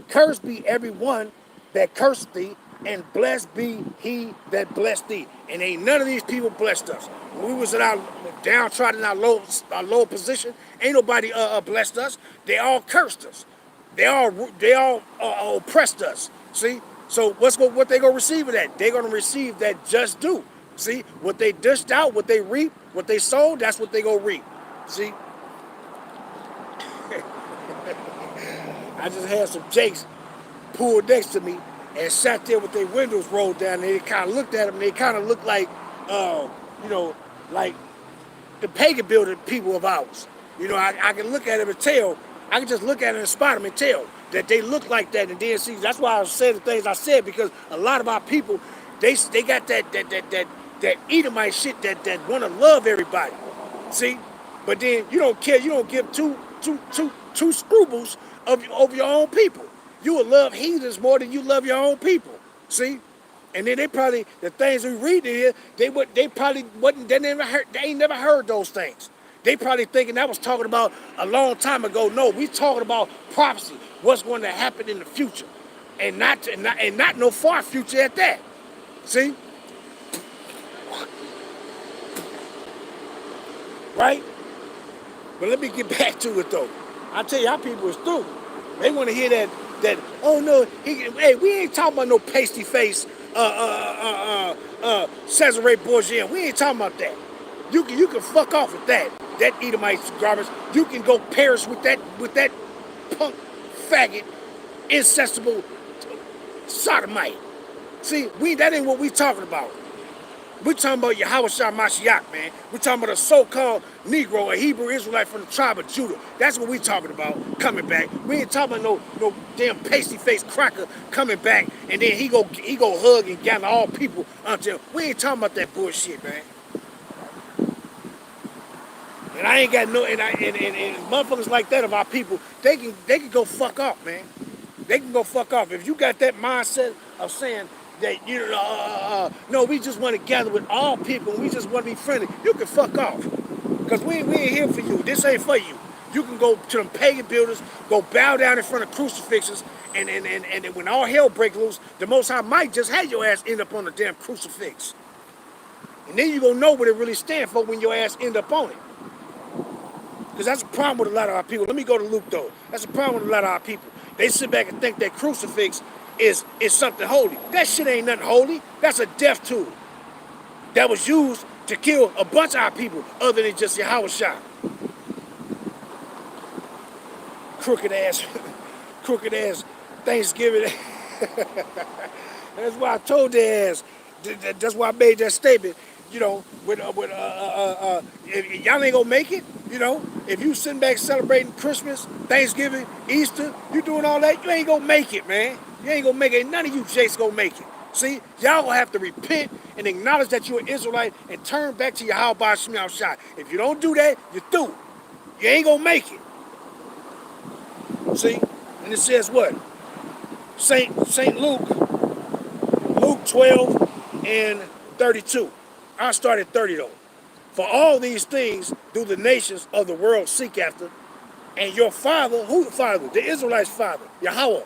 Cursed be every one that curseth thee, and blessed be he that blessed thee. And ain't none of these people blessed us. When we was in our downtrodden, our low position, ain't nobody blessed us. They all cursed us. They all oppressed us. See? So what they gonna receive of that? They gonna receive that just due. See? What they dished out, what they reap, what they sowed, that's what they gonna reap. See? I just had some Jakes pulled next to me and sat there with their windows rolled down, and they kind of looked at them, and they kind of looked like, like the pagan building people of ours. I can look at them and tell, I can just look at them and spot them and tell that they look like that, and then see, that's why I said the things I said, because a lot of our people, they got that Edomite shit that want to love everybody. See? But then you don't care, you don't give two scruples of your own people. You will love heathens more than you love your own people. See? And then they probably, the things we read in here, they probably wasn't, they ain't never heard those things. They probably thinking that was talking about a long time ago. No, we talking about prophecy, what's going to happen in the future. And not no far future at that. See? Right? But let me get back to it though. I tell you, our people is through. They want to hear that. Oh no, hey, we ain't talking about no pasty face, Cesare Borgia. We ain't talking about that. You can fuck off with that. That Edomite garbage. You can go perish with that punk faggot, incestable sodomite. See, that ain't what we talking about. We're talking about Yahawacha Mashiach, man. We're talking about a so-called Negro, a Hebrew Israelite from the tribe of Judah. That's what we're talking about, coming back. We ain't talking about no damn pasty-faced cracker coming back, and then he go hug and gather all people until. We ain't talking about that bullshit, man. And I ain't got no, and motherfuckers like that of our people, they can go fuck off, man. They can go fuck off. If you got that mindset of saying that no, we just want to gather with all people and we just want to be friendly, you can fuck off. Because we ain't here for you. This ain't for you. You can go to them pagan builders, go bow down in front of crucifixes, and when all hell breaks loose, the Most High might just have your ass end up on the damn crucifix. And then you gonna know what it really stands for when your ass end up on it. Because that's a problem with a lot of our people. Let me go to Luke though. That's a problem with a lot of our people. They sit back and think that crucifix is something holy. That shit ain't nothing holy. That's a death tool that was used to kill a bunch of our people other than just Yahawashi. Crooked ass Thanksgiving. That's why I told their ass. That's why I made that statement. If y'all ain't gonna make it, if you sitting back celebrating Christmas, Thanksgiving, Easter, you doing all that, you ain't gonna make it, man. You ain't gonna make it. None of you jakes gonna make it. See, y'all gonna have to repent and acknowledge that you're an Israelite and turn back to Yahweh Ba'Shem Yahushua. If you don't do that, you're through. You ain't gonna make it. See, and it says what? Saint Luke 12 and 32. I started 30 though. For all these things do the nations of the world seek after, and your Father, who the Father? The Israelites' Father, Yahweh,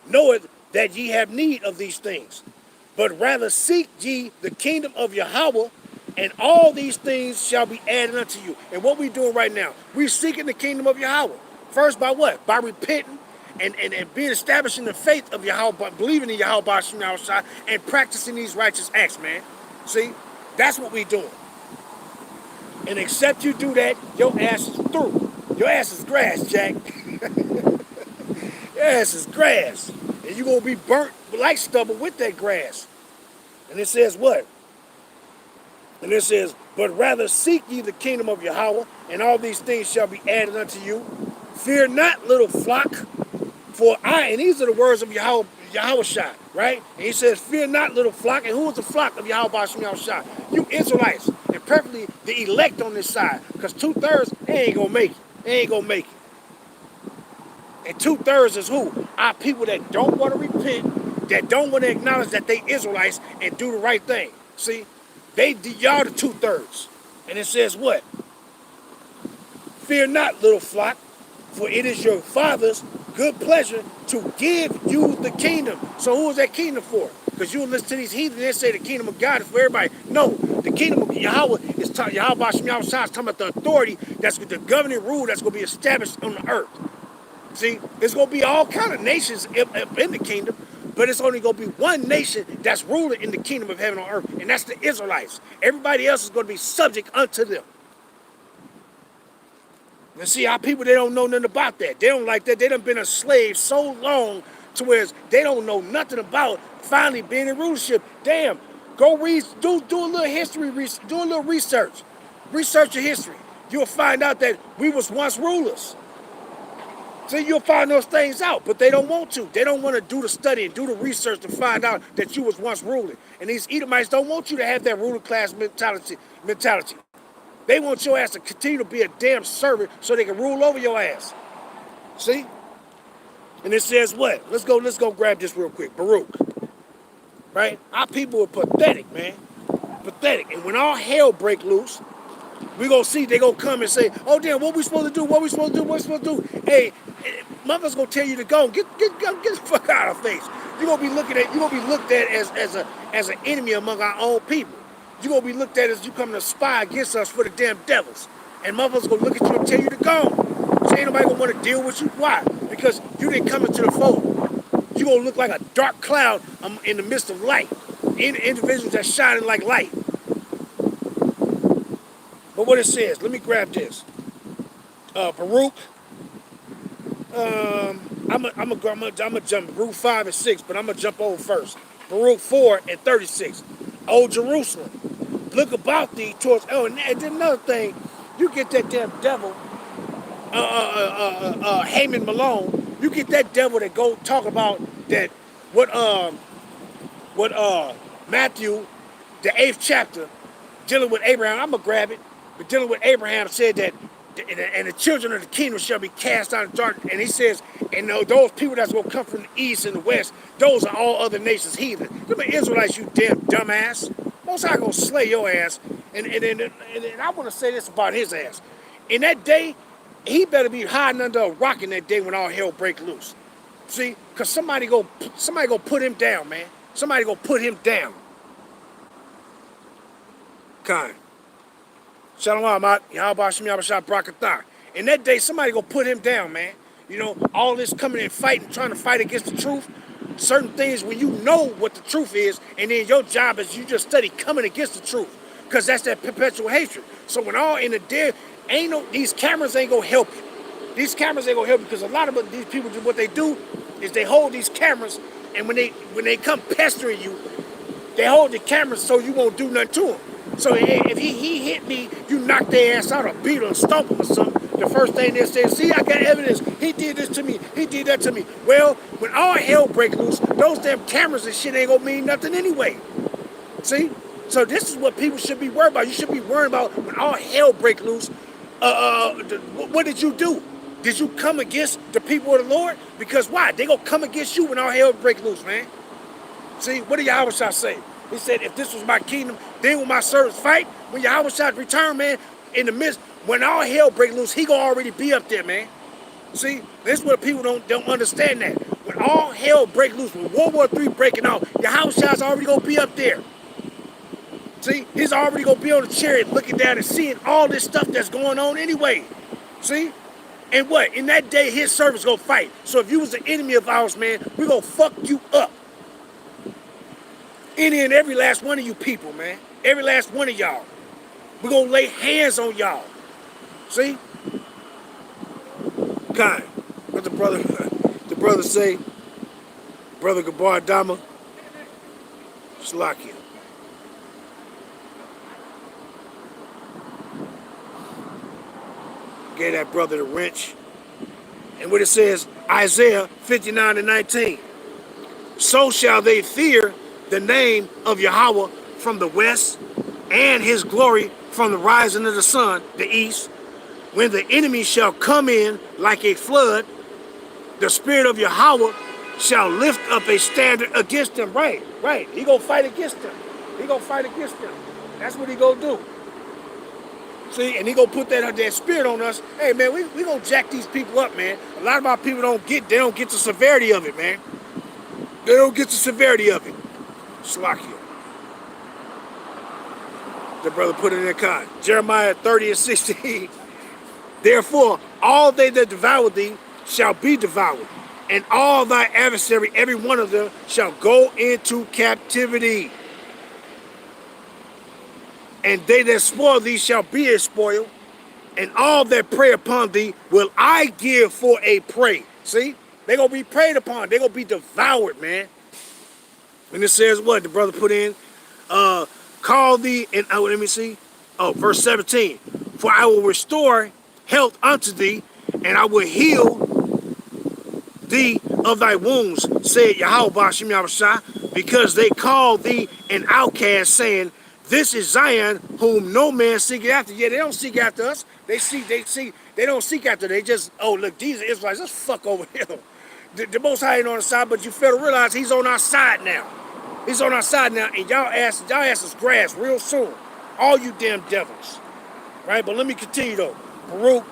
knoweth that ye have need of these things. But rather seek ye the kingdom of Yahweh, and all these things shall be added unto you. And what we doing right now, we're seeking the kingdom of Yahweh. First by what? By repenting and being established in the faith of Yahweh, by believing in Yahweh Ba'Shem Yahushua, and practicing these righteous acts, man. See? That's what we doing. And except you do that, your ass is through. Your ass is grass, Jack. Your ass is grass. And you're going to be burnt like stubble with that grass. And it says what? And it says, but rather seek ye the kingdom of Yahweh, and all these things shall be added unto you. Fear not, little flock, for I, and these are the words of Yahawashi, right? And he says, fear not, little flock. And who is the flock of Yahweh Ba'Shem Yahushua? You Israelites, and preferably the elect on this side, because 2/3, they ain't going to make it. They ain't going to make it. And 2/3 is who? Our people that don't want to repent, that don't want to acknowledge that they Israelites and do the right thing. See? Y'all the 2/3. And it says what? Fear not, little flock, for it is your Father's good pleasure to give you the kingdom. So who is that kingdom for? Because you listen to these heathens, they say the kingdom of God is for everybody. No, the kingdom of Yahweh is Yahweh Bashem Yahweh is talking about the authority that's the governing rule that's going to be established on the earth. See, there's going to be all kind of nations in the kingdom, but it's only going to be one nation that's ruling in the kingdom of heaven on earth, and that's the Israelites. Everybody else is going to be subject unto them. And see, our people, they don't know nothing about that. They don't like that. They done been a slave so long to where they don't know nothing about finally being in rulership. Damn, go read, do a little history, do a little research. Research your history. You'll find out that we was once rulers. So you'll find those things out, but they don't want to. They don't want to do the study and do the research to find out that you was once ruling. And these Edomites don't want you to have that ruler class mentality. They want your ass to continue to be a damn servant so they can rule over your ass. See? And it says what? Let's go grab this real quick. Baruch. Right? Our people are pathetic, man. Pathetic. And when all hell break loose, we gonna see they gonna come and say, oh damn, what we supposed to do? What we supposed to do? What we supposed to do? Hey, mother's gonna tell you to go. Get the fuck out of our face. You're gonna be looked at as an enemy among our own people. You're gonna be looked at as you coming to spy against us for the damn devils. And motherfuckers gonna look at you and tell you to go. So ain't nobody gonna want to deal with you. Why? Because you didn't come into the fold. You're gonna look like a dark cloud in the midst of light. Individuals that's shining like light. But what it says, let me grab this. Baruch. I'm gonna jump Baruch 5 and 6, but I'm gonna jump over first. Baruch 4 and 36. O Jerusalem, look about thee towards. Oh, and then another thing, you get that damn devil, Haman Malone. You get that devil that go talk about that. What Matthew, the 8th chapter, dealing with Abraham. I'm gonna grab it. But dealing with Abraham said that, and the children of the kingdom shall be cast out of darkness. And he says, and those people that's going to come from the east and the west, those are all other nations heathen. Them are Israelites, you damn dumbass. Most High going to slay your ass. And I want to say this about his ass. In that day, he better be hiding under a rock in that day when all hell break loose. See? Because somebody go put him down, man. Somebody go put him down. Kind. Shalom, Yahweh Shem Yahweh Brakatah. In that day, somebody gonna put him down, man. You know, all this coming and fighting, trying to fight against the truth. Certain things when you know what the truth is, and then your job is you just study coming against the truth. Because that's that perpetual hatred. So when all in the dead, these cameras ain't gonna help you. These cameras ain't gonna help you because a lot of these people, what they do is they hold these cameras, and when they come pestering you, they hold the cameras so you won't do nothing to them. So if he hit me, you knock their ass out or beat him or stomp him or something, the first thing they say, see, I got evidence. He did this to me. He did that to me. Well, when all hell break loose, those damn cameras and shit ain't gonna mean nothing anyway. See? So this is what people should be worried about. You should be worried about when all hell break loose, what did you do? Did you come against the people of the Lord? Because why? They gonna come against you when all hell break loose, man. See, what did Yahweh say? He said, if this was my kingdom, then will my servants fight? When Yahweh return, man, in the midst, when all hell break loose, he gonna already be up there, man. See, this is what people don't understand that. When all hell break loose, when World War III breaking out, Yahweh's already gonna be up there. See, he's already gonna be on the chariot looking down and seeing all this stuff that's going on anyway. See? And what? In that day, his servants gonna fight. So if you was an enemy of ours, man, we gonna fuck you up. Any and every last one of you people, man. Every last one of y'all. We're going to lay hands on y'all. See? Kind. What the brother say? Brother Gabar Dama. Slakia. Gave that brother the wrench. And what it says, Isaiah 59 and 19. So shall they fear the name of Yahweh from the west, and his glory from the rising of the sun, the east. When the enemy shall come in like a flood, the spirit of Yahweh shall lift up a standard against them. Right. He gonna fight against them. That's what he gonna do. See, and he gonna put that spirit on us. Hey, man, we gonna jack these people up, man. A lot of our people don't get the severity of it, man. They don't get the severity of it. Slakia. The brother put it in the con. Jeremiah 30 and 16. Therefore, all they that devour thee shall be devoured, and all thy adversary, every one of them, shall go into captivity. And they that spoil thee shall be a spoil, and all that prey upon thee will I give for a prey. See? They're going to be preyed upon. They're going to be devoured, man. And it says what? The brother put in, call thee, and let me see. Oh, verse 17. For I will restore health unto thee, and I will heal thee of thy wounds, said Yahweh Bashim Yahushua, because they call thee an outcast, saying, this is Zion, whom no man seeketh after. Yeah, they don't seek after us. They don't seek after. They just, oh, look, these are Israelites, let's fuck over him. The Most High ain't on our side, but you fail to realize he's on our side now. He's on our side now, and y'all ass is grass real soon. All you damn devils. Right? But let me continue though. Baruch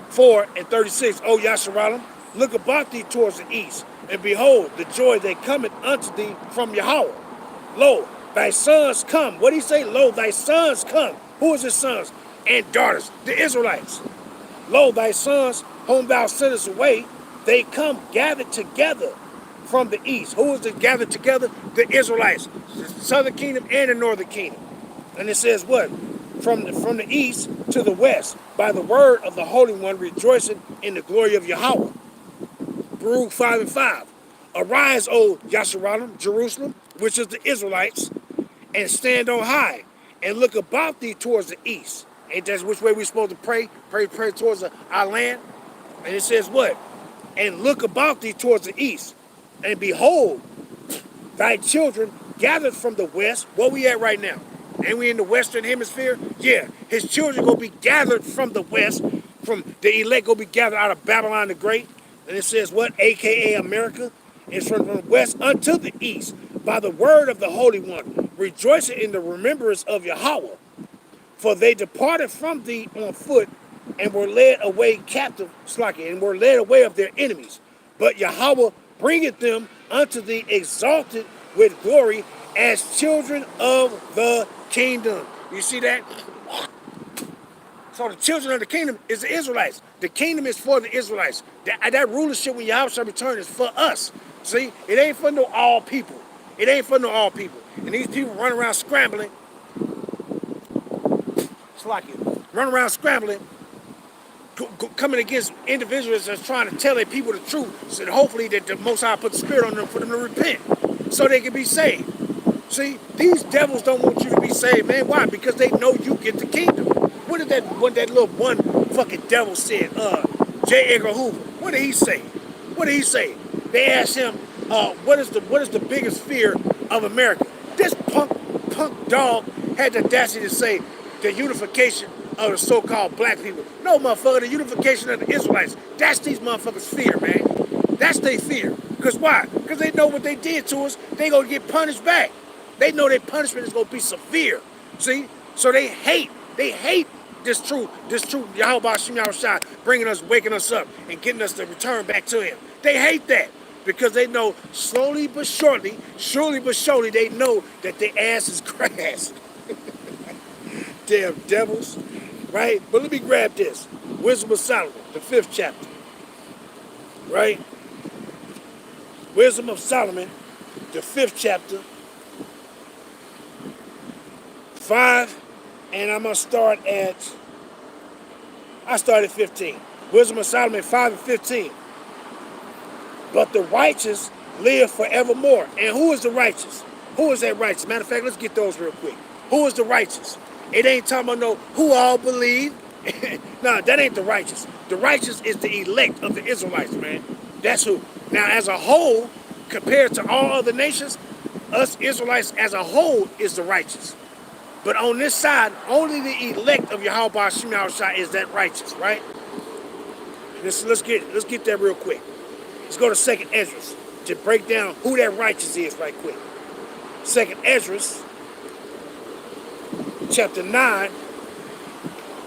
4 and 36. O Yasharim, look about thee towards the east, and behold, the joy that cometh unto thee from Yahweh. Lo, thy sons come. What did he say? Lo, thy sons come. Who is his sons? And daughters, the Israelites. Lo, thy sons, whom thou sentest away, they come gathered together from the east. Who is it gathered together? The Israelites, the southern kingdom and the northern kingdom. And it says what? From the east to the west, by the word of the Holy One, rejoicing in the glory of Yahweh. Baruch 5 and 5. Arise, O Yasharim, Jerusalem, which is the Israelites, and stand on high, and look about thee towards the east. Ain't that which way we're supposed to pray? Pray towards our land. And it says what? And look about thee towards the east, and behold, thy children gathered from the west. Where we at right now? Ain't we in the western hemisphere? Yeah, his children gonna be gathered from the west, from the elect gonna be gathered out of Babylon the Great. And it says what? AKA America. It's from the west unto the east, by the word of the Holy One, rejoicing in the remembrance of Yahweh. For they departed from thee on foot, and were led away captive, and were led away of their enemies. But Yahweh bringeth them unto thee exalted with glory as children of the kingdom. You see that? So the children of the kingdom is the Israelites. The kingdom is for the Israelites. That rulership when Yahweh shall return is for us. See? It ain't for no all people. It ain't for no all people. And these people run around scrambling. Run around scrambling, coming against individuals that's trying to tell their people the truth, so that hopefully that the Most High put the Spirit on them for them to repent, so they can be saved. See, these devils don't want you to be saved, man. Why? Because they know you get the kingdom. What did that little one fucking devil said? J. Edgar Hoover. What did he say? What did he say? They asked him, what is the biggest fear of America? This punk dog had the audacity to say the unification of the so-called black people. No, motherfucker, the unification of the Israelites. That's these motherfuckers' fear, man. That's their fear. Because why? Because they know what they did to us, they gonna get punished back. They know their punishment is gonna be severe. See? So they hate this truth, Yahweh Bashim Yahushua, bringing us, waking us up, and getting us to return back to him. They hate that. Because they know surely but surely, they know that their ass is grass. Damn devils, right? But let me grab this. Wisdom of Solomon, the 5th chapter, right? Wisdom of Solomon, the 5th chapter, 5, and I'm going to start at 15. Wisdom of Solomon, 5 and 15. But the righteous live forevermore. And who is the righteous? Who is that righteous? Matter of fact, let's get those real quick. Who is the righteous? It ain't talking about no who all believe. Nah, that ain't the righteous. The righteous is the elect of the Israelites, man. That's who. Now, as a whole, compared to all other nations, us Israelites as a whole is the righteous. But on this side, only the elect of Yahweh Bashim Yahushua is that righteous, right? Let's get that real quick. Let's go to 2nd Ezra to break down who that righteous is right quick. 2nd Ezra, chapter 9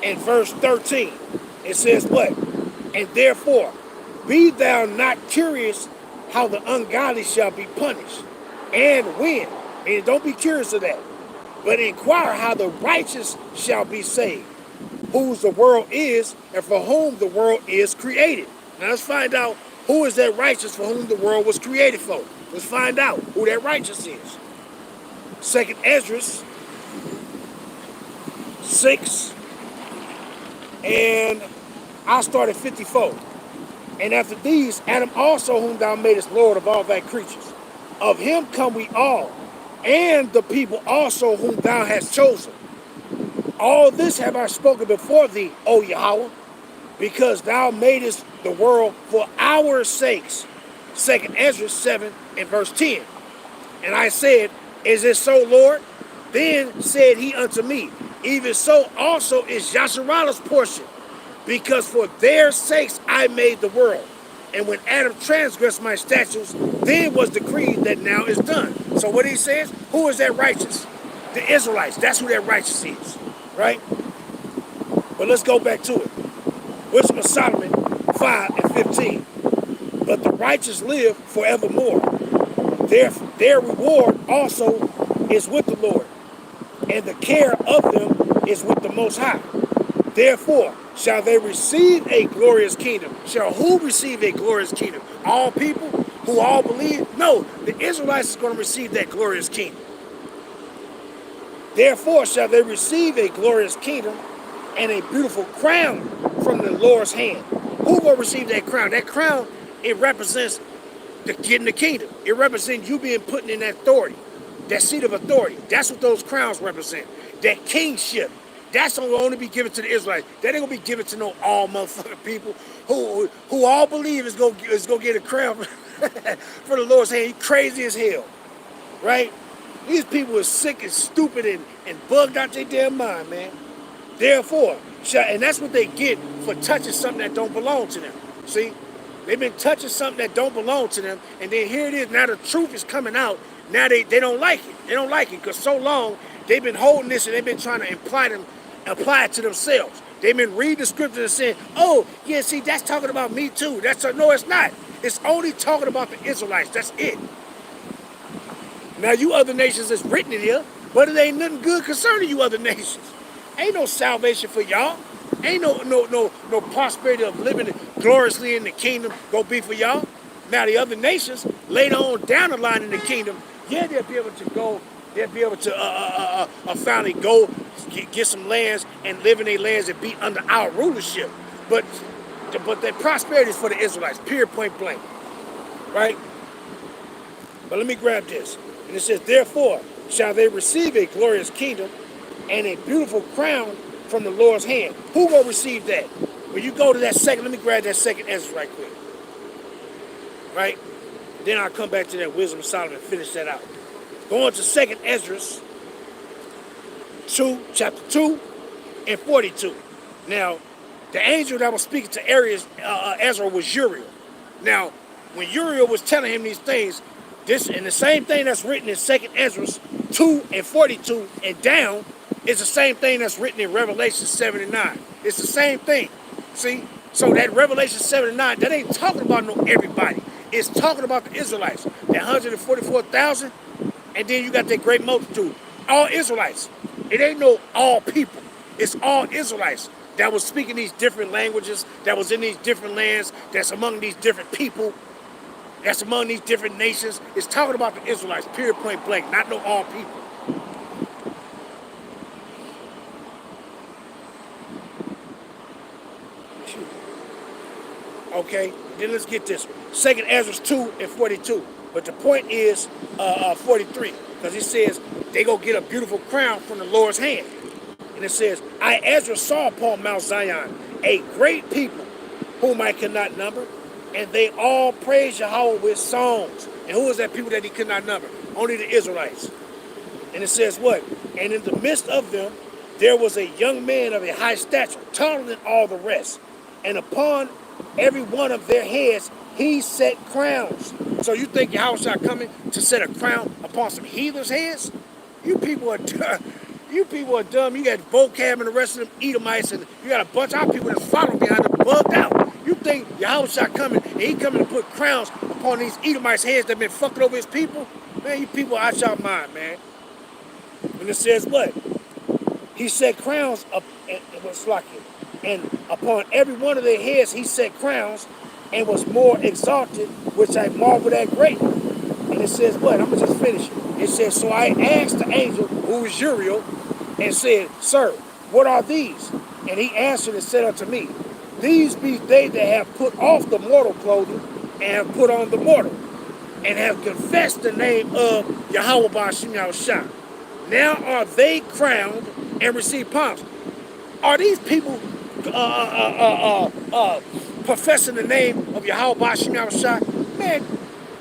and verse 13. It says what? And therefore, be thou not curious how the ungodly shall be punished, and when. And don't be curious of that, but inquire how the righteous shall be saved, whose the world is, and for whom the world is created. Now let's find out who is that righteous for whom the world was created for. Let's find out who that righteous is. 2nd Ezra 6, and I'll start at 54. And after these, Adam also, whom thou madest Lord of all thy creatures. Of him come we all, and the people also whom thou hast chosen. All this have I spoken before thee, O Yahweh, because thou madest the world for our sakes. 2nd Ezra 7 and verse 10. And I said, is it so, Lord? Then said he unto me, even so also is YAHACHARAB's portion, because for their sakes I made the world. And when Adam transgressed my statutes, then was decreed that now is done. So what he says, who is that righteous? The Israelites. That's who that righteous is, right? But let's go back to it. Wisdom of Solomon 5 and 15. But the righteous live forevermore. Their reward also is with the Lord, and the care of them is with the Most High. Therefore shall they receive a glorious kingdom. Shall who receive a glorious kingdom? All people who all believe? No, the Israelites is going to receive that glorious kingdom. Therefore shall they receive a glorious kingdom and a beautiful crown from the Lord's hand. Who will receive that crown? That crown, it represents getting the kingdom. It represents you being put in that authority, that seat of authority. That's what those crowns represent. That kingship. That's going to only be given to the Israelites. That ain't going to be given to no all motherfucking people who all believe is going to get a crown for the Lord's hand. You crazy as hell, right? These people are sick and stupid and bugged out their damn mind, man. Therefore, and that's what they get for touching something that don't belong to them. See? They've been touching something that don't belong to them, and then here it is. Now the truth is coming out. Now they don't like it. They don't like it because so long they've been holding this and they've been trying to apply it to themselves. They've been reading the scriptures and saying, oh, yeah, see, that's talking about me too. No, it's not. It's only talking about the Israelites. That's it. Now you other nations is written in here, but it ain't nothing good concerning you other nations. Ain't no salvation for y'all. Ain't no prosperity of living gloriously in the kingdom gonna be for y'all. Now the other nations later on down the line in the kingdom, yeah, they'll be able to go. They'll be able to finally go get some lands and live in their lands and be under our rulership. But that prosperity is for the Israelites, period, point blank, right? But let me grab this, and it says, therefore shall they receive a glorious kingdom and a beautiful crown from the Lord's hand. Who will receive that? When you go to that second, let me grab that 2nd Ezra right quick. Right? Then I'll come back to that Wisdom of Solomon and finish that out. Going to 2nd Ezra 2, chapter 2 and 42. Now, the angel that was speaking to Ezra was Uriel. Now, when Uriel was telling him these things, and the same thing that's written in 2nd Ezra 2 and 42 and down, it's the same thing that's written in Revelation 7 and 9. It's the same thing. See? So that Revelation 7 and 9, that ain't talking about no everybody. It's talking about the Israelites. That 144,000, and then you got that great multitude. All Israelites. It ain't no all people. It's all Israelites that was speaking these different languages, that was in these different lands, that's among these different people, that's among these different nations. It's talking about the Israelites, period, point blank, not no all people. Okay, then let's get this one. 2nd Ezra 2 and 42. But the point is 43, because it says they go get a beautiful crown from the Lord's hand. And it says, I, Ezra, saw upon Mount Zion a great people whom I could not number, and they all praise Yahweh with songs. And who is that people that he could not number? Only the Israelites. And it says what? And in the midst of them, there was a young man of a high stature, taller than all the rest. And upon every one of their heads, he set crowns. So you think Yahushua coming to set a crown upon some heathens' heads? You people are dumb. You people are dumb. You got vocab and the rest of them Edomites, and you got a bunch of people that's following behind them, bugged out. You think Yahushua coming, and he coming to put crowns upon these Edomites' heads that been fucking over his people? Man, Man, you people out your mind, man. And it says what? He set crowns up, and it was like it. And upon every one of their heads he set crowns, and was more exalted, which I marveled at greatly. And it says what? I'm going to just finish it. It says, so I asked the angel, who was Uriel, and said, Sir, what are these? And he answered and said unto me, These be they that have put off the mortal clothing, and have put on the mortal, and have confessed the name of Yahweh Ba'Shem Yahushua. Now are they crowned and receive palms. Are these people professing the name of Yahweh Ba'Shem Yahushua? Man,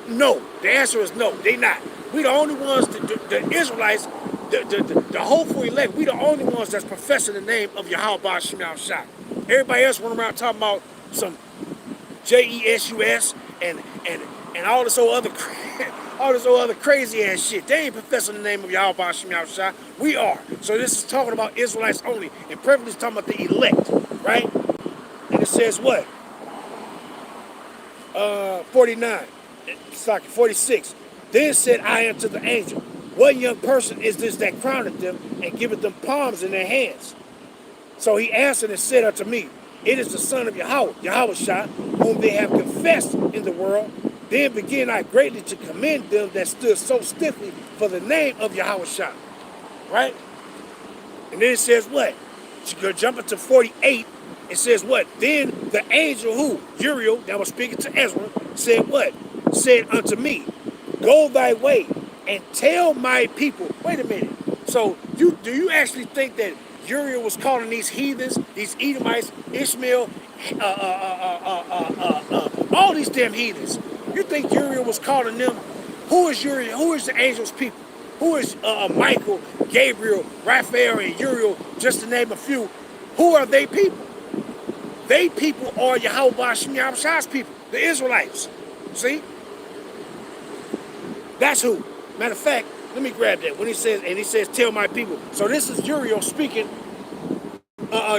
no. The answer is no. They not. We the only ones, the Israelites, the hopeful elect, we the only ones that's professing the name of Yahweh Ba'Shem Yahushua. Everybody else running around talking about some Jesus and all this old other crazy ass shit. They ain't professing the name of Yahweh Ba'Shem Yahushua. We are. So this is talking about Israelites only, and preferably talking about the elect, right? And it says what? 49. It's like 46. Then said I unto the angel, What young person is this that crowneth them and giveth them palms in their hands? So he answered and said unto me, It is the son of Yahweh, Yahushua, whom they have confessed in the world. Then began I greatly to commend them that stood so stiffly for the name of Yahushua. Right? And then it says what? Jump into 48. It says what? Then the angel who, Uriel, that was speaking to Ezra, said what? Said unto me, Go thy way and tell my people. Wait a minute. So do you actually think that Uriel was calling these heathens, these Edomites, Ishmael, all these damn heathens? You think Uriel was calling them? Who is Uriel? Who is the angel's people? Who is Michael, Gabriel, Raphael, and Uriel, just to name a few? Who are they people? They people are Yahweh Ba'Shem Yahushua's people, the Israelites. See? That's who. Matter of fact, let me grab that. When he says, tell my people. So this is Uriel speaking.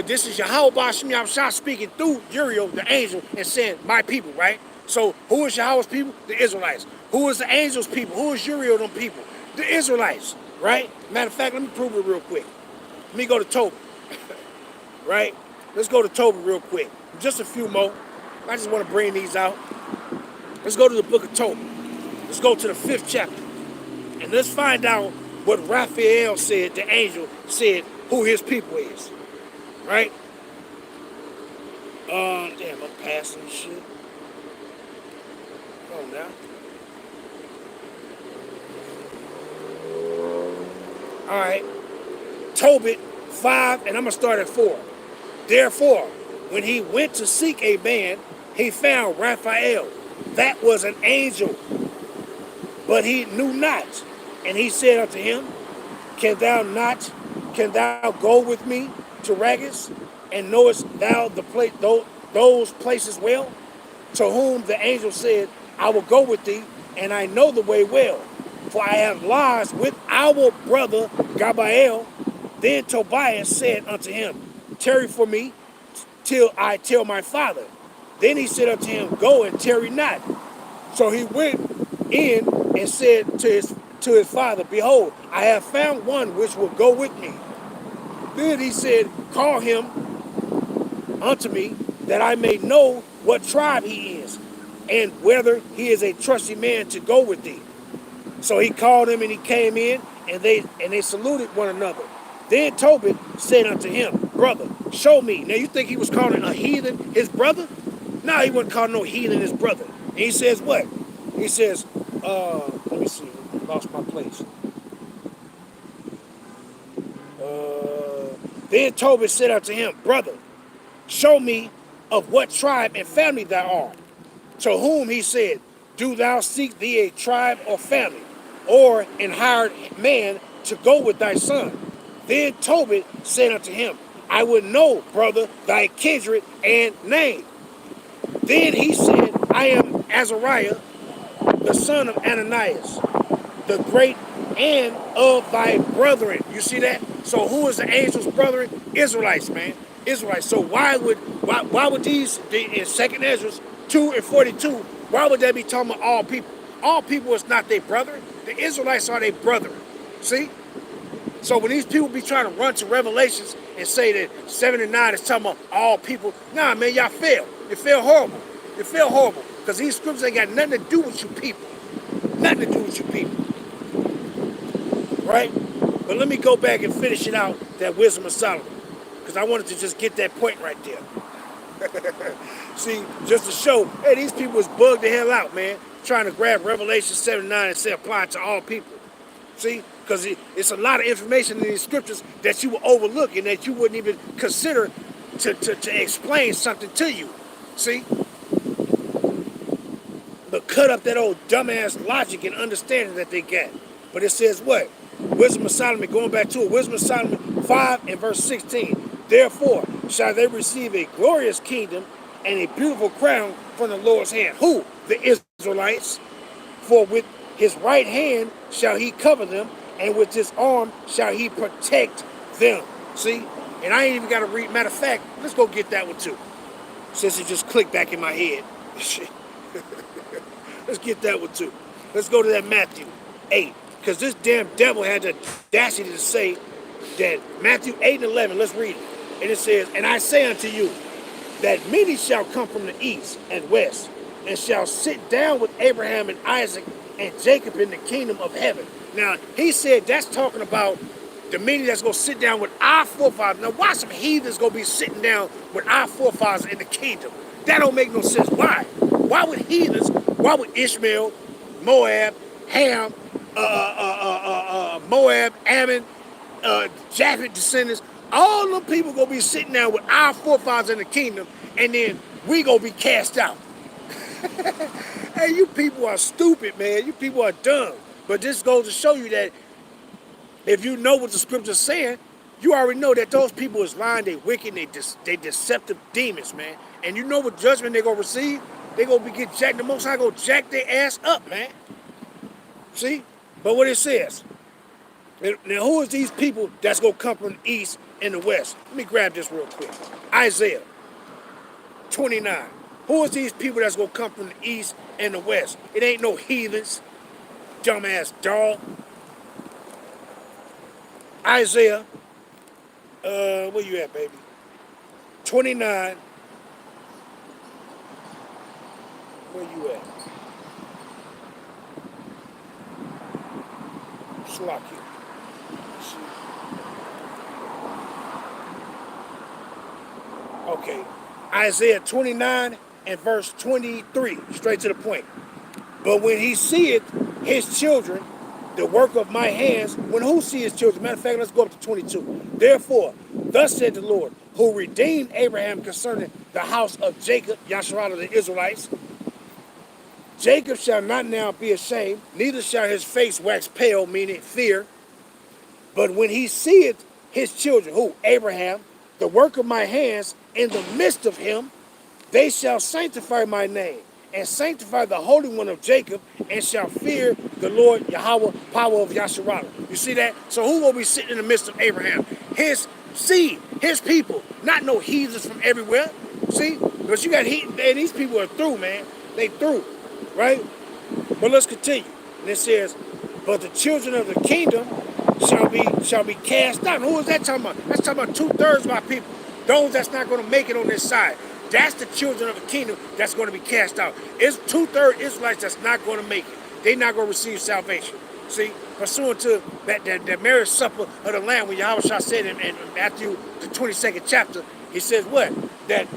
This is Yahweh Ba'Shem Yahushua speaking through Uriel, the angel, and saying, my people, right? So who is Yahweh's people? The Israelites. Who is the angel's people? Who is Uriel, them people? The Israelites, right? Matter of fact, let me prove it real quick. Let me go to Tobit, right? Let's go to Tobit real quick. Just a few more. I just want to bring these out. Let's go to the book of Tobit. Let's go to the 5th chapter. And let's find out what Raphael said, the angel said, who his people is. Right? Damn, I'm passing shit. Come on now. Alright. Tobit 5, and I'm going to start at 4. Therefore, when he went to seek a man, he found Raphael. That was an angel. But he knew not. And he said unto him, Can thou go with me to Rages? And knowest thou those places well? To whom the angel said, I will go with thee, and I know the way well. For I have lodged with our brother Gabael. Then Tobias said unto him, Tarry for me till I tell my father. Then he said unto him, Go and tarry not. So he went in and said to his father, Behold, I have found one which will go with me. Then he said, Call him unto me, that I may know what tribe he is, and whether he is a trusty man to go with thee. So he called him, and he came in, and they saluted one another. Then Tobit said unto him, Brother, show me. Now you think he was calling a heathen his brother? No, he wasn't calling no heathen his brother. And he says what? He says, let me see, lost my place. Then Tobit said unto him, Brother, show me of what tribe and family thou art. To whom he said, Do thou seek thee a tribe or family, or an hired man to go with thy son? Then Tobit said unto him, I would know, brother, thy kindred and name. Then he said, I am Azariah, the son of Ananias, the great, and of thy brethren. You see that? So who is the angel's brethren? Israelites, man. Israelites. So why would these, in 2nd Ezra 2 and 42, why would they be talking about all people? All people is not their brother. The Israelites are their brother. See? So when these people be trying to run to Revelations and say that 7 and 9 is talking about all people, nah, man, y'all fail. You fail horrible. You fail horrible. Because these scriptures ain't got nothing to do with you people. Nothing to do with you people. Right? But let me go back and finish it out, that wisdom of Solomon. Because I wanted to just get that point right there. See, just to show, hey, these people is bugged the hell out, man. Trying to grab Revelation 7 and 9 and say apply it to all people. See? Because it's a lot of information in these scriptures that you will overlook and that you wouldn't even consider to explain something to you. See? But cut up that old dumbass logic and understanding that they got. But it says what? Wisdom of Solomon, going back to it, Wisdom of Solomon 5 and verse 16. Therefore shall they receive a glorious kingdom and a beautiful crown from the Lord's hand. Who? The Israelites. For with his right hand shall he cover them, and with his arm shall he protect them. See? And I ain't even got to read. Matter of fact, let's go get that one too. Since it just clicked back in my head. Let's get that one too. Let's go to that Matthew 8. Because this damn devil had the audacity to say that Matthew 8 and 11, let's read it. And it says, and I say unto you, that many shall come from the east and west, and shall sit down with Abraham and Isaac and Jacob in the kingdom of heaven. Now, he said that's talking about the many that's going to sit down with our forefathers. Now, why some heathens going to be sitting down with our forefathers in the kingdom? That don't make no sense. Why? Why would heathens, why would Ishmael, Moab, Ham, Moab, Ammon, Japheth descendants, all them people going to be sitting down with our forefathers in the kingdom, and then we going to be cast out. Hey, you people are stupid, man. You people are dumb. But this goes to show you that if you know what the scripture's saying, you already know that those people is lying, they wicked, they deceptive demons, man. And you know what judgment they're going to receive? They're going to be get jacked. The Most High going to jack their ass up, man. See? But what it says, now who is these people that's going to come from the east and the west? Let me grab this real quick. Isaiah 29. Who is these people that's going to come from the east and the west? It ain't no heathens, dumbass dog. Isaiah, where you at, baby? 29. Where you at? Slack you. Okay. Isaiah 29 and verse 23. Straight to the point. But when he seeth his children, the work of my hands, when who see his children? Matter of fact, let's go up to 22. Therefore, thus said the Lord, who redeemed Abraham concerning the house of Jacob, YAHACHARAB, the Israelites. Jacob shall not now be ashamed, neither shall his face wax pale, meaning fear. But when he seeth his children, who? Abraham, the work of my hands, in the midst of him, they shall sanctify my name, and sanctify the Holy One of Jacob, and shall fear the Lord Yahweh, power of YAHACHARAB. You see that? So who will be sitting in the midst of Abraham? His seed, his people, not no heathens from everywhere. See? Because you got heathens, and these people are through, man. They through, right? But let's continue. And it says, but the children of the kingdom shall be cast out. And who is that talking about? That's talking about 2/3 of our people. Those that's not going to make it on this side. That's the children of the kingdom that's going to be cast out. It's 2/3 Israelites that's not going to make it. They're not going to receive salvation. See, pursuant to that marriage supper of the Lamb, when Yahweh said in Matthew, the 22nd chapter, he says what? That,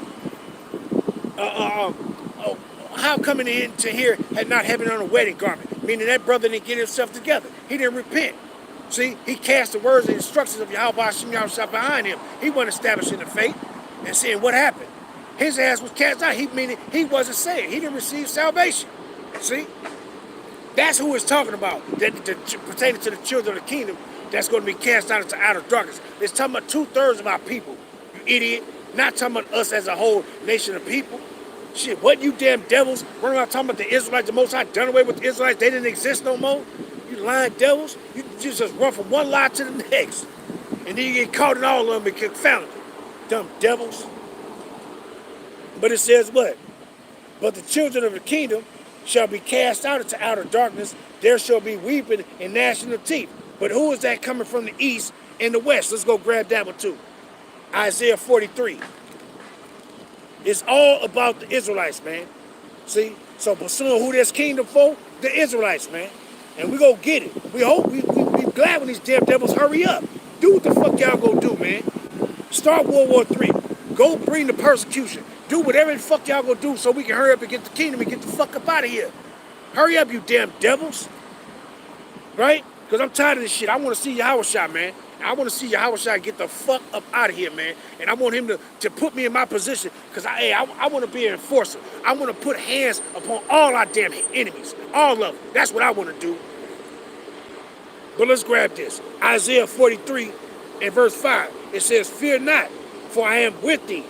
how coming into here had not having on a wedding garment? Meaning that brother didn't get himself together. He didn't repent. See, he cast the words and instructions of Yahweh behind him. He wasn't establishing the faith and saying what happened. His ass was cast out. Meaning he wasn't saved. He didn't receive salvation. See? That's who it's talking about. That pertaining to the children of the kingdom that's going to be cast out into outer darkness. It's talking about 2/3 of our people. You idiot. Not talking about us as a whole nation of people. Shit, what you damn devils running around talking about the Israelites, the Most High done away with the Israelites, they didn't exist no more? You lying devils. You just run from one lie to the next. And then you get caught in all of them and confounded. Dumb devils. But it says what? But the children of the kingdom shall be cast out into outer darkness. There shall be weeping and gnashing of teeth. But who is that coming from the east and the west? Let's go grab that one too. Isaiah 43. It's all about the Israelites, man. See? So pursuing who this kingdom for? The Israelites, man. And we go get it. We hope, we glad when these damn devils hurry up. Do what the fuck y'all gonna do, man. Start World War III. Go bring the persecution. Do whatever the fuck y'all gonna do so we can hurry up and get the kingdom and get the fuck up out of here. Hurry up, you damn devils. Right? Because I'm tired of this shit. I want to see Yahawashi, man. I want to see Yahawashi get the fuck up out of here, man. And I want him to put me in my position. Because I want to be an enforcer. I want to put hands upon all our damn enemies. All of them. That's what I want to do. But let's grab this. Isaiah 43 and verse 5. It says, fear not, for I am with thee.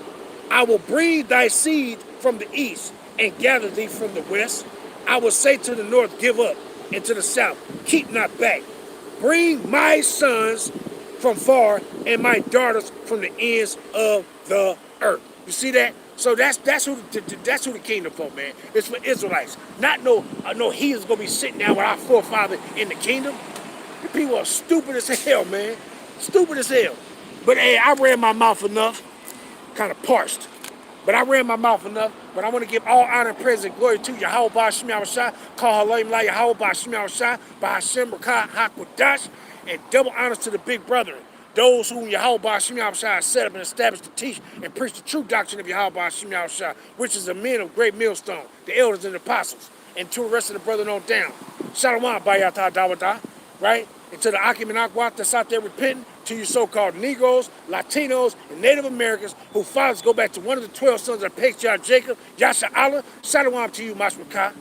I will bring thy seed from the east and gather thee from the west. I will say to the north, give up, and to the south, keep not back. Bring my sons from far and my daughters from the ends of the earth. You see that? So that's who the kingdom for, man. It's for Israelites. Not no heathens gonna be sitting down with our forefather in the kingdom. You people are stupid as hell, man. Stupid as hell. But hey, I ran my mouth enough. Kind of parched. But I ran my mouth enough. But I want to give all honor, praise, and glory to Yahweh Ba'Shem Yahawashi. Call Halayim La Yahweh Ba'Shem Yahawashi. Ba'Hashem Rakah HaKodash. And double honors to the big brethren. Those whom Yahweh Ba'Shem Yahawashi has set up and established to teach and preach the true doctrine of Yahweh Ba'Shem Yahawashi, which is the men of great millstone, the elders and the apostles, and to the rest of the brethren on down. Shalom Bayata Dawada, right? And to the Akim and Akwat that's out there repenting, to you so-called Negroes, Latinos, and Native Americans whose fathers go back to one of the 12 sons of patriarch Jacob, Yasha Allah. Shalom to you, Mashmakah.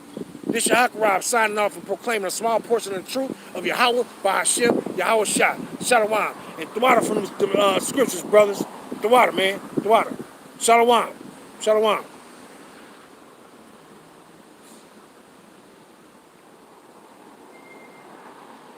This YAHACHARAB signing off and proclaiming a small portion of the truth of Yahweh by Hashem, Yahawashi. Shalom. And the water from the scriptures, brothers. The water, man. The water. Shalom. Shalom.